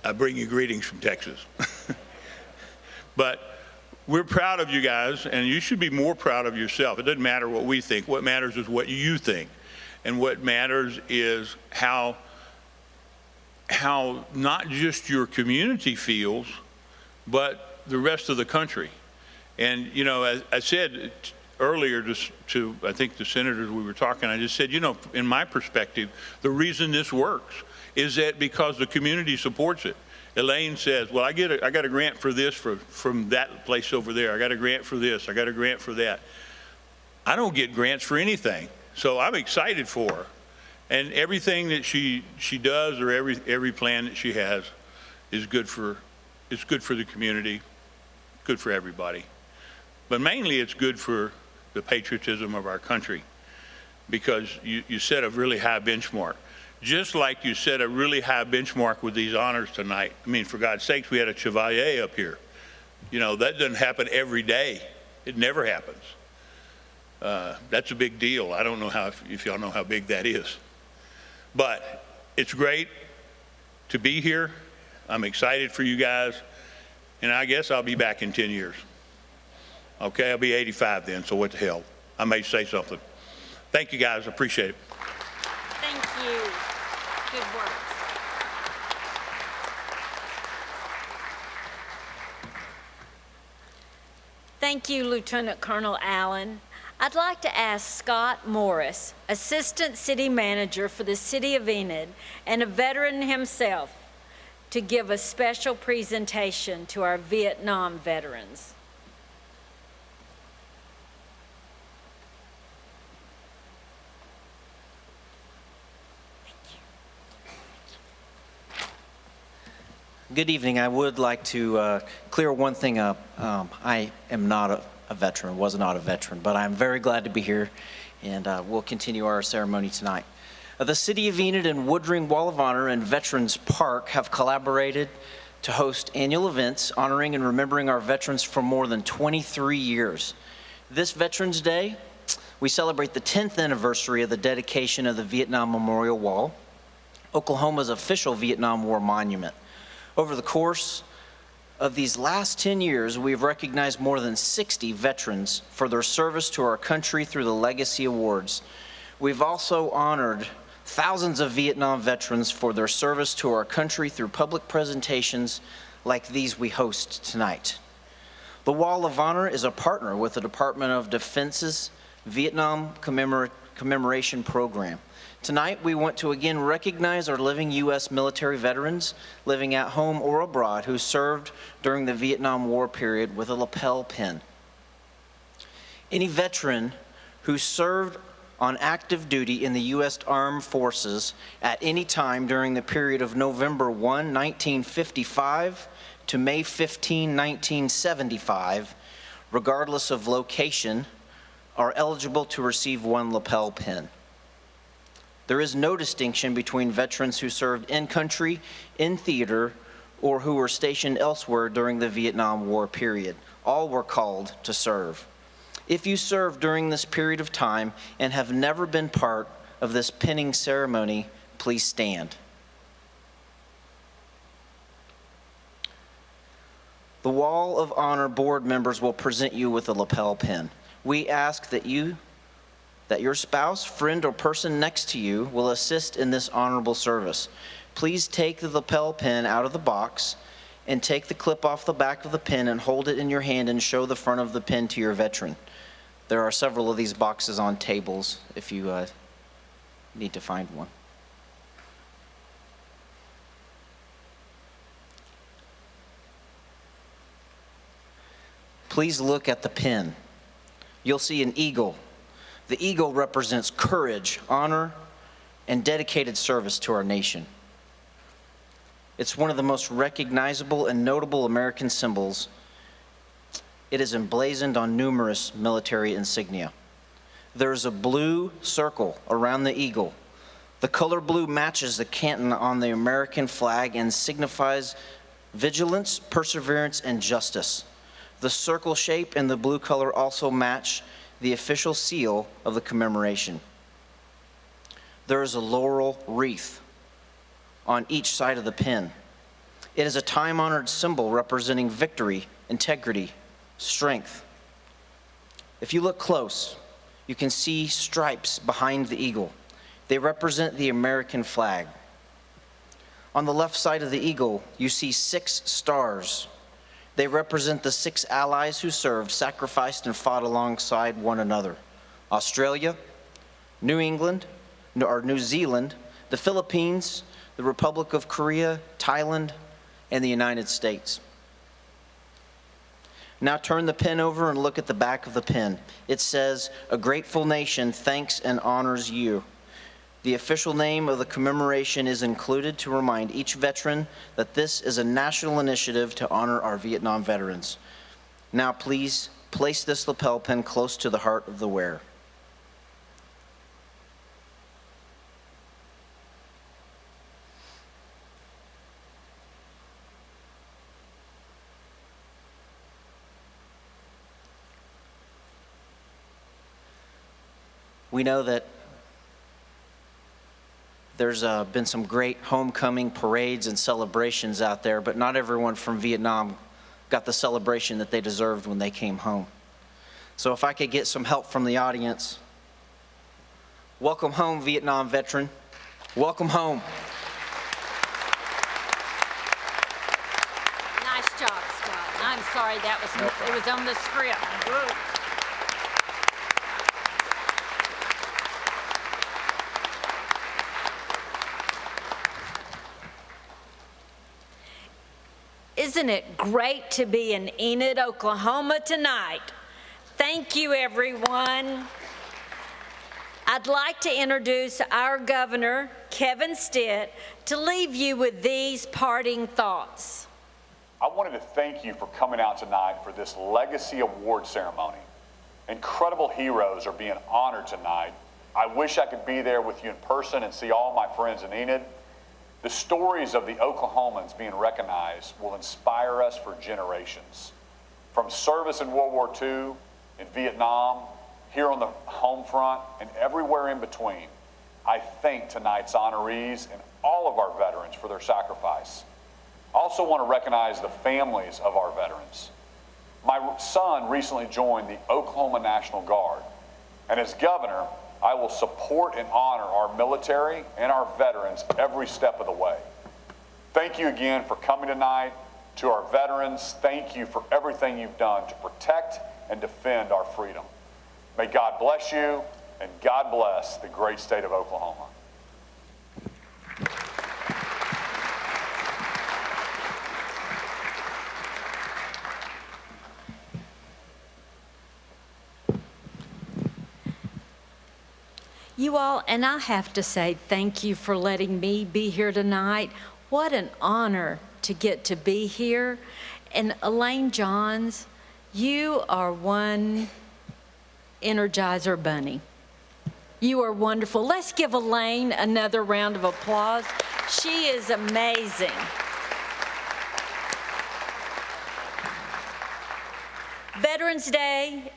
J: I bring you greetings from Texas. But we're proud of you guys, and you should be more proud of yourself. It doesn't matter what we think. What matters is what you think. And what matters is how how not just your community feels, but the rest of the country. And, you know, as I said earlier to I think the senators we were talking, I just said, you know, in my perspective, the reason this works is that because the community supports it. Elaine says, well, I got a grant for this from that place over there. I got a grant for this. I got a grant for that. I don't get grants for anything. So I'm excited for her. And everything that she does, or every plan that she has, is good for the community, good for everybody. But mainly it's good for the patriotism of our country, because you set a really high benchmark. Just like you set a really high benchmark with these honors tonight. I mean, for God's sakes, we had a Chevalier up here. You know, that doesn't happen every day. It never happens. That's a big deal. I don't know if y'all know how big that is. But it's great to be here. I'm excited for you guys. And I guess I'll be back in 10 years. Okay, I'll be 85 then, so what the hell? I may say something. Thank you guys, appreciate it.
A: Thank you. Good work. Thank you, Lieutenant Colonel Allen. I'd like to ask Scott Morris, Assistant City Manager for the City of Enid and a veteran himself, to give a special presentation to our Vietnam veterans.
K: Good evening. I would like to clear one thing up. I am not a veteran, was not a veteran, but I'm very glad to be here, and we'll continue our ceremony tonight. The City of Enid and Woodring Wall of Honor and Veterans Park have collaborated to host annual events honoring and remembering our veterans for more than 23 years. This Veterans Day, we celebrate the 10th anniversary of the dedication of the Vietnam Memorial Wall, Oklahoma's official Vietnam War monument. Over the course of these last 10 years, we've recognized more than 60 veterans for their service to our country through the Legacy Awards. We've also honored thousands of Vietnam veterans for their service to our country through public presentations like these we host tonight. The Wall of Honor is a partner with the Department of Defense's Vietnam Commemoration Program. Tonight, we want to again recognize our living U.S. military veterans living at home or abroad who served during the Vietnam War period with a lapel pin. Any veteran who served on active duty in the U.S. Armed Forces at any time during the period of November 1, 1955 to May 15, 1975, regardless of location, are eligible to receive one lapel pin. There is no distinction between veterans who served in country, in theater, or who were stationed elsewhere during the Vietnam War period. All were called to serve. If you served during this period of time and have never been part of this pinning ceremony, please stand. The Wall of Honor board members will present you with a lapel pin. We ask that your spouse, friend, or person next to you will assist in this honorable service. Please take the lapel pin out of the box and take the clip off the back of the pin and hold it in your hand and show the front of the pin to your veteran. There are several of these boxes on tables if you need to find one. Please look at the pin. You'll see an eagle. The eagle represents courage, honor, and dedicated service to our nation. It's one of the most recognizable and notable American symbols. It is emblazoned on numerous military insignia. There's a blue circle around the eagle. The color blue matches the canton on the American flag and signifies vigilance, perseverance, and justice. The circle shape and the blue color also match the official seal of the commemoration. There is a laurel wreath on each side of the pin. It is a time-honored symbol representing victory, integrity, strength. If you look close, you can see stripes behind the eagle. They represent the American flag. On the left side of the eagle, you see 6 stars. They represent the 6 allies who served, sacrificed, and fought alongside one another: Australia, New Zealand, the Philippines, the Republic of Korea, Thailand, and the United States. Now turn the pen over and look at the back of the pen. It says, "A grateful nation thanks and honors you." The official name of the commemoration is included to remind each veteran that this is a national initiative to honor our Vietnam veterans. Now please place this lapel pin close to the heart of the wearer. We know that there's been some great homecoming parades and celebrations out there, but not everyone from Vietnam got the celebration that they deserved when they came home. So if I could get some help from the audience. Welcome home, Vietnam veteran. Welcome home.
A: Nice job, Scott. I'm sorry it was on the script. Whoa. Isn't it great to be in Enid, Oklahoma tonight? Thank you, everyone. I'd like to introduce our governor, Kevin Stitt, to leave you with these parting thoughts.
L: I wanted to thank you for coming out tonight for this Legacy Award ceremony. Incredible heroes are being honored tonight. I wish I could be there with you in person and see all my friends in Enid. The stories of the Oklahomans being recognized will inspire us for generations. From service in World War II, in Vietnam, here on the home front, and everywhere in between, I thank tonight's honorees and all of our veterans for their sacrifice. I also want to recognize the families of our veterans. My son recently joined the Oklahoma National Guard, and as governor, I will support and honor our military and our veterans every step of the way. Thank you again for coming tonight. To our veterans, thank you for everything you've done to protect and defend our freedom. May God bless you, and God bless the great state of Oklahoma.
A: You all, and I have to say thank you for letting me be here tonight. What an honor to get to be here. And Elaine Johns, you are one Energizer bunny. You are wonderful. Let's give Elaine another round of applause. She is amazing. Veterans Day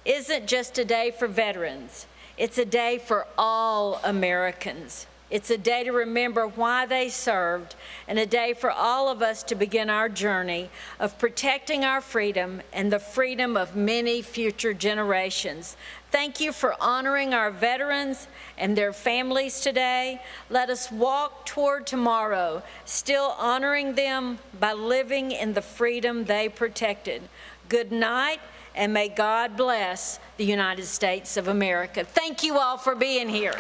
A: isn't just a day for veterans. It's a day for all Americans. It's a day to remember why they served, and a day for all of us to begin our journey of protecting our freedom and the freedom of many future generations. Thank you for honoring our veterans and their families today. Let us walk toward tomorrow, still honoring them by living in the freedom they protected. Good night, and may God bless the United States of America. Thank you all for being here.